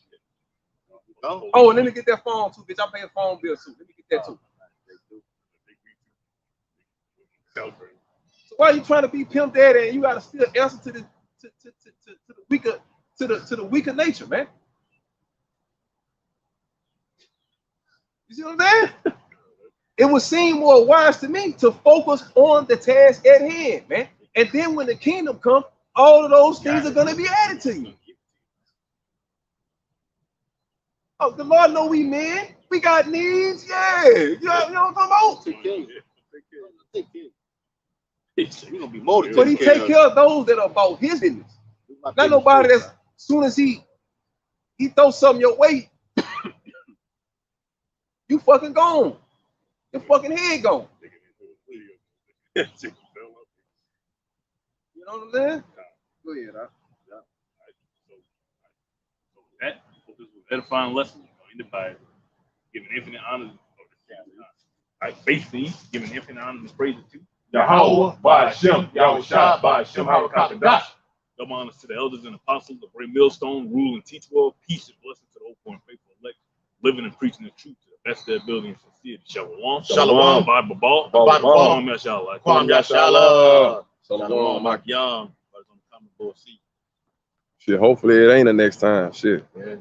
Oh, and let me get that phone too, bitch. I pay a phone bill too. Let me get that too. So why are you trying to be pimp daddy and you gotta still answer to the weaker nature, man? You see what I'm saying? It would seem more wise to me to focus on the task at hand, man. And then when the kingdom comes, all of those things are gonna be added to you. Oh, the Lord know we men. We got needs, yeah. You know what I'm talking about? Take care. He's gonna be more than but he take care of those that are about his business. Not nobody that's soon as he throw something your way, you fucking gone. Your fucking head gone. You know what I'm saying? Go ahead, huh? So that this was an edifying lesson. Anybody giving infinite honor. Basically, giving infinite honor and praise to Yahweh, Ba'ashem, Yahushua, Ba'ashem, Harakakadash. Double honors to the elders and apostles, the great millstone, rule and teach well, peace and blessing to the hopeful and faithful elect, living and preaching the truth to the best of their ability and sincerity. Shalom. Shalom. Bible ball. Kwam Yashala. Kwam Yashala. Shalom. Young. On the common board seat. Shit, hopefully it ain't the next time. Shit. Yeah.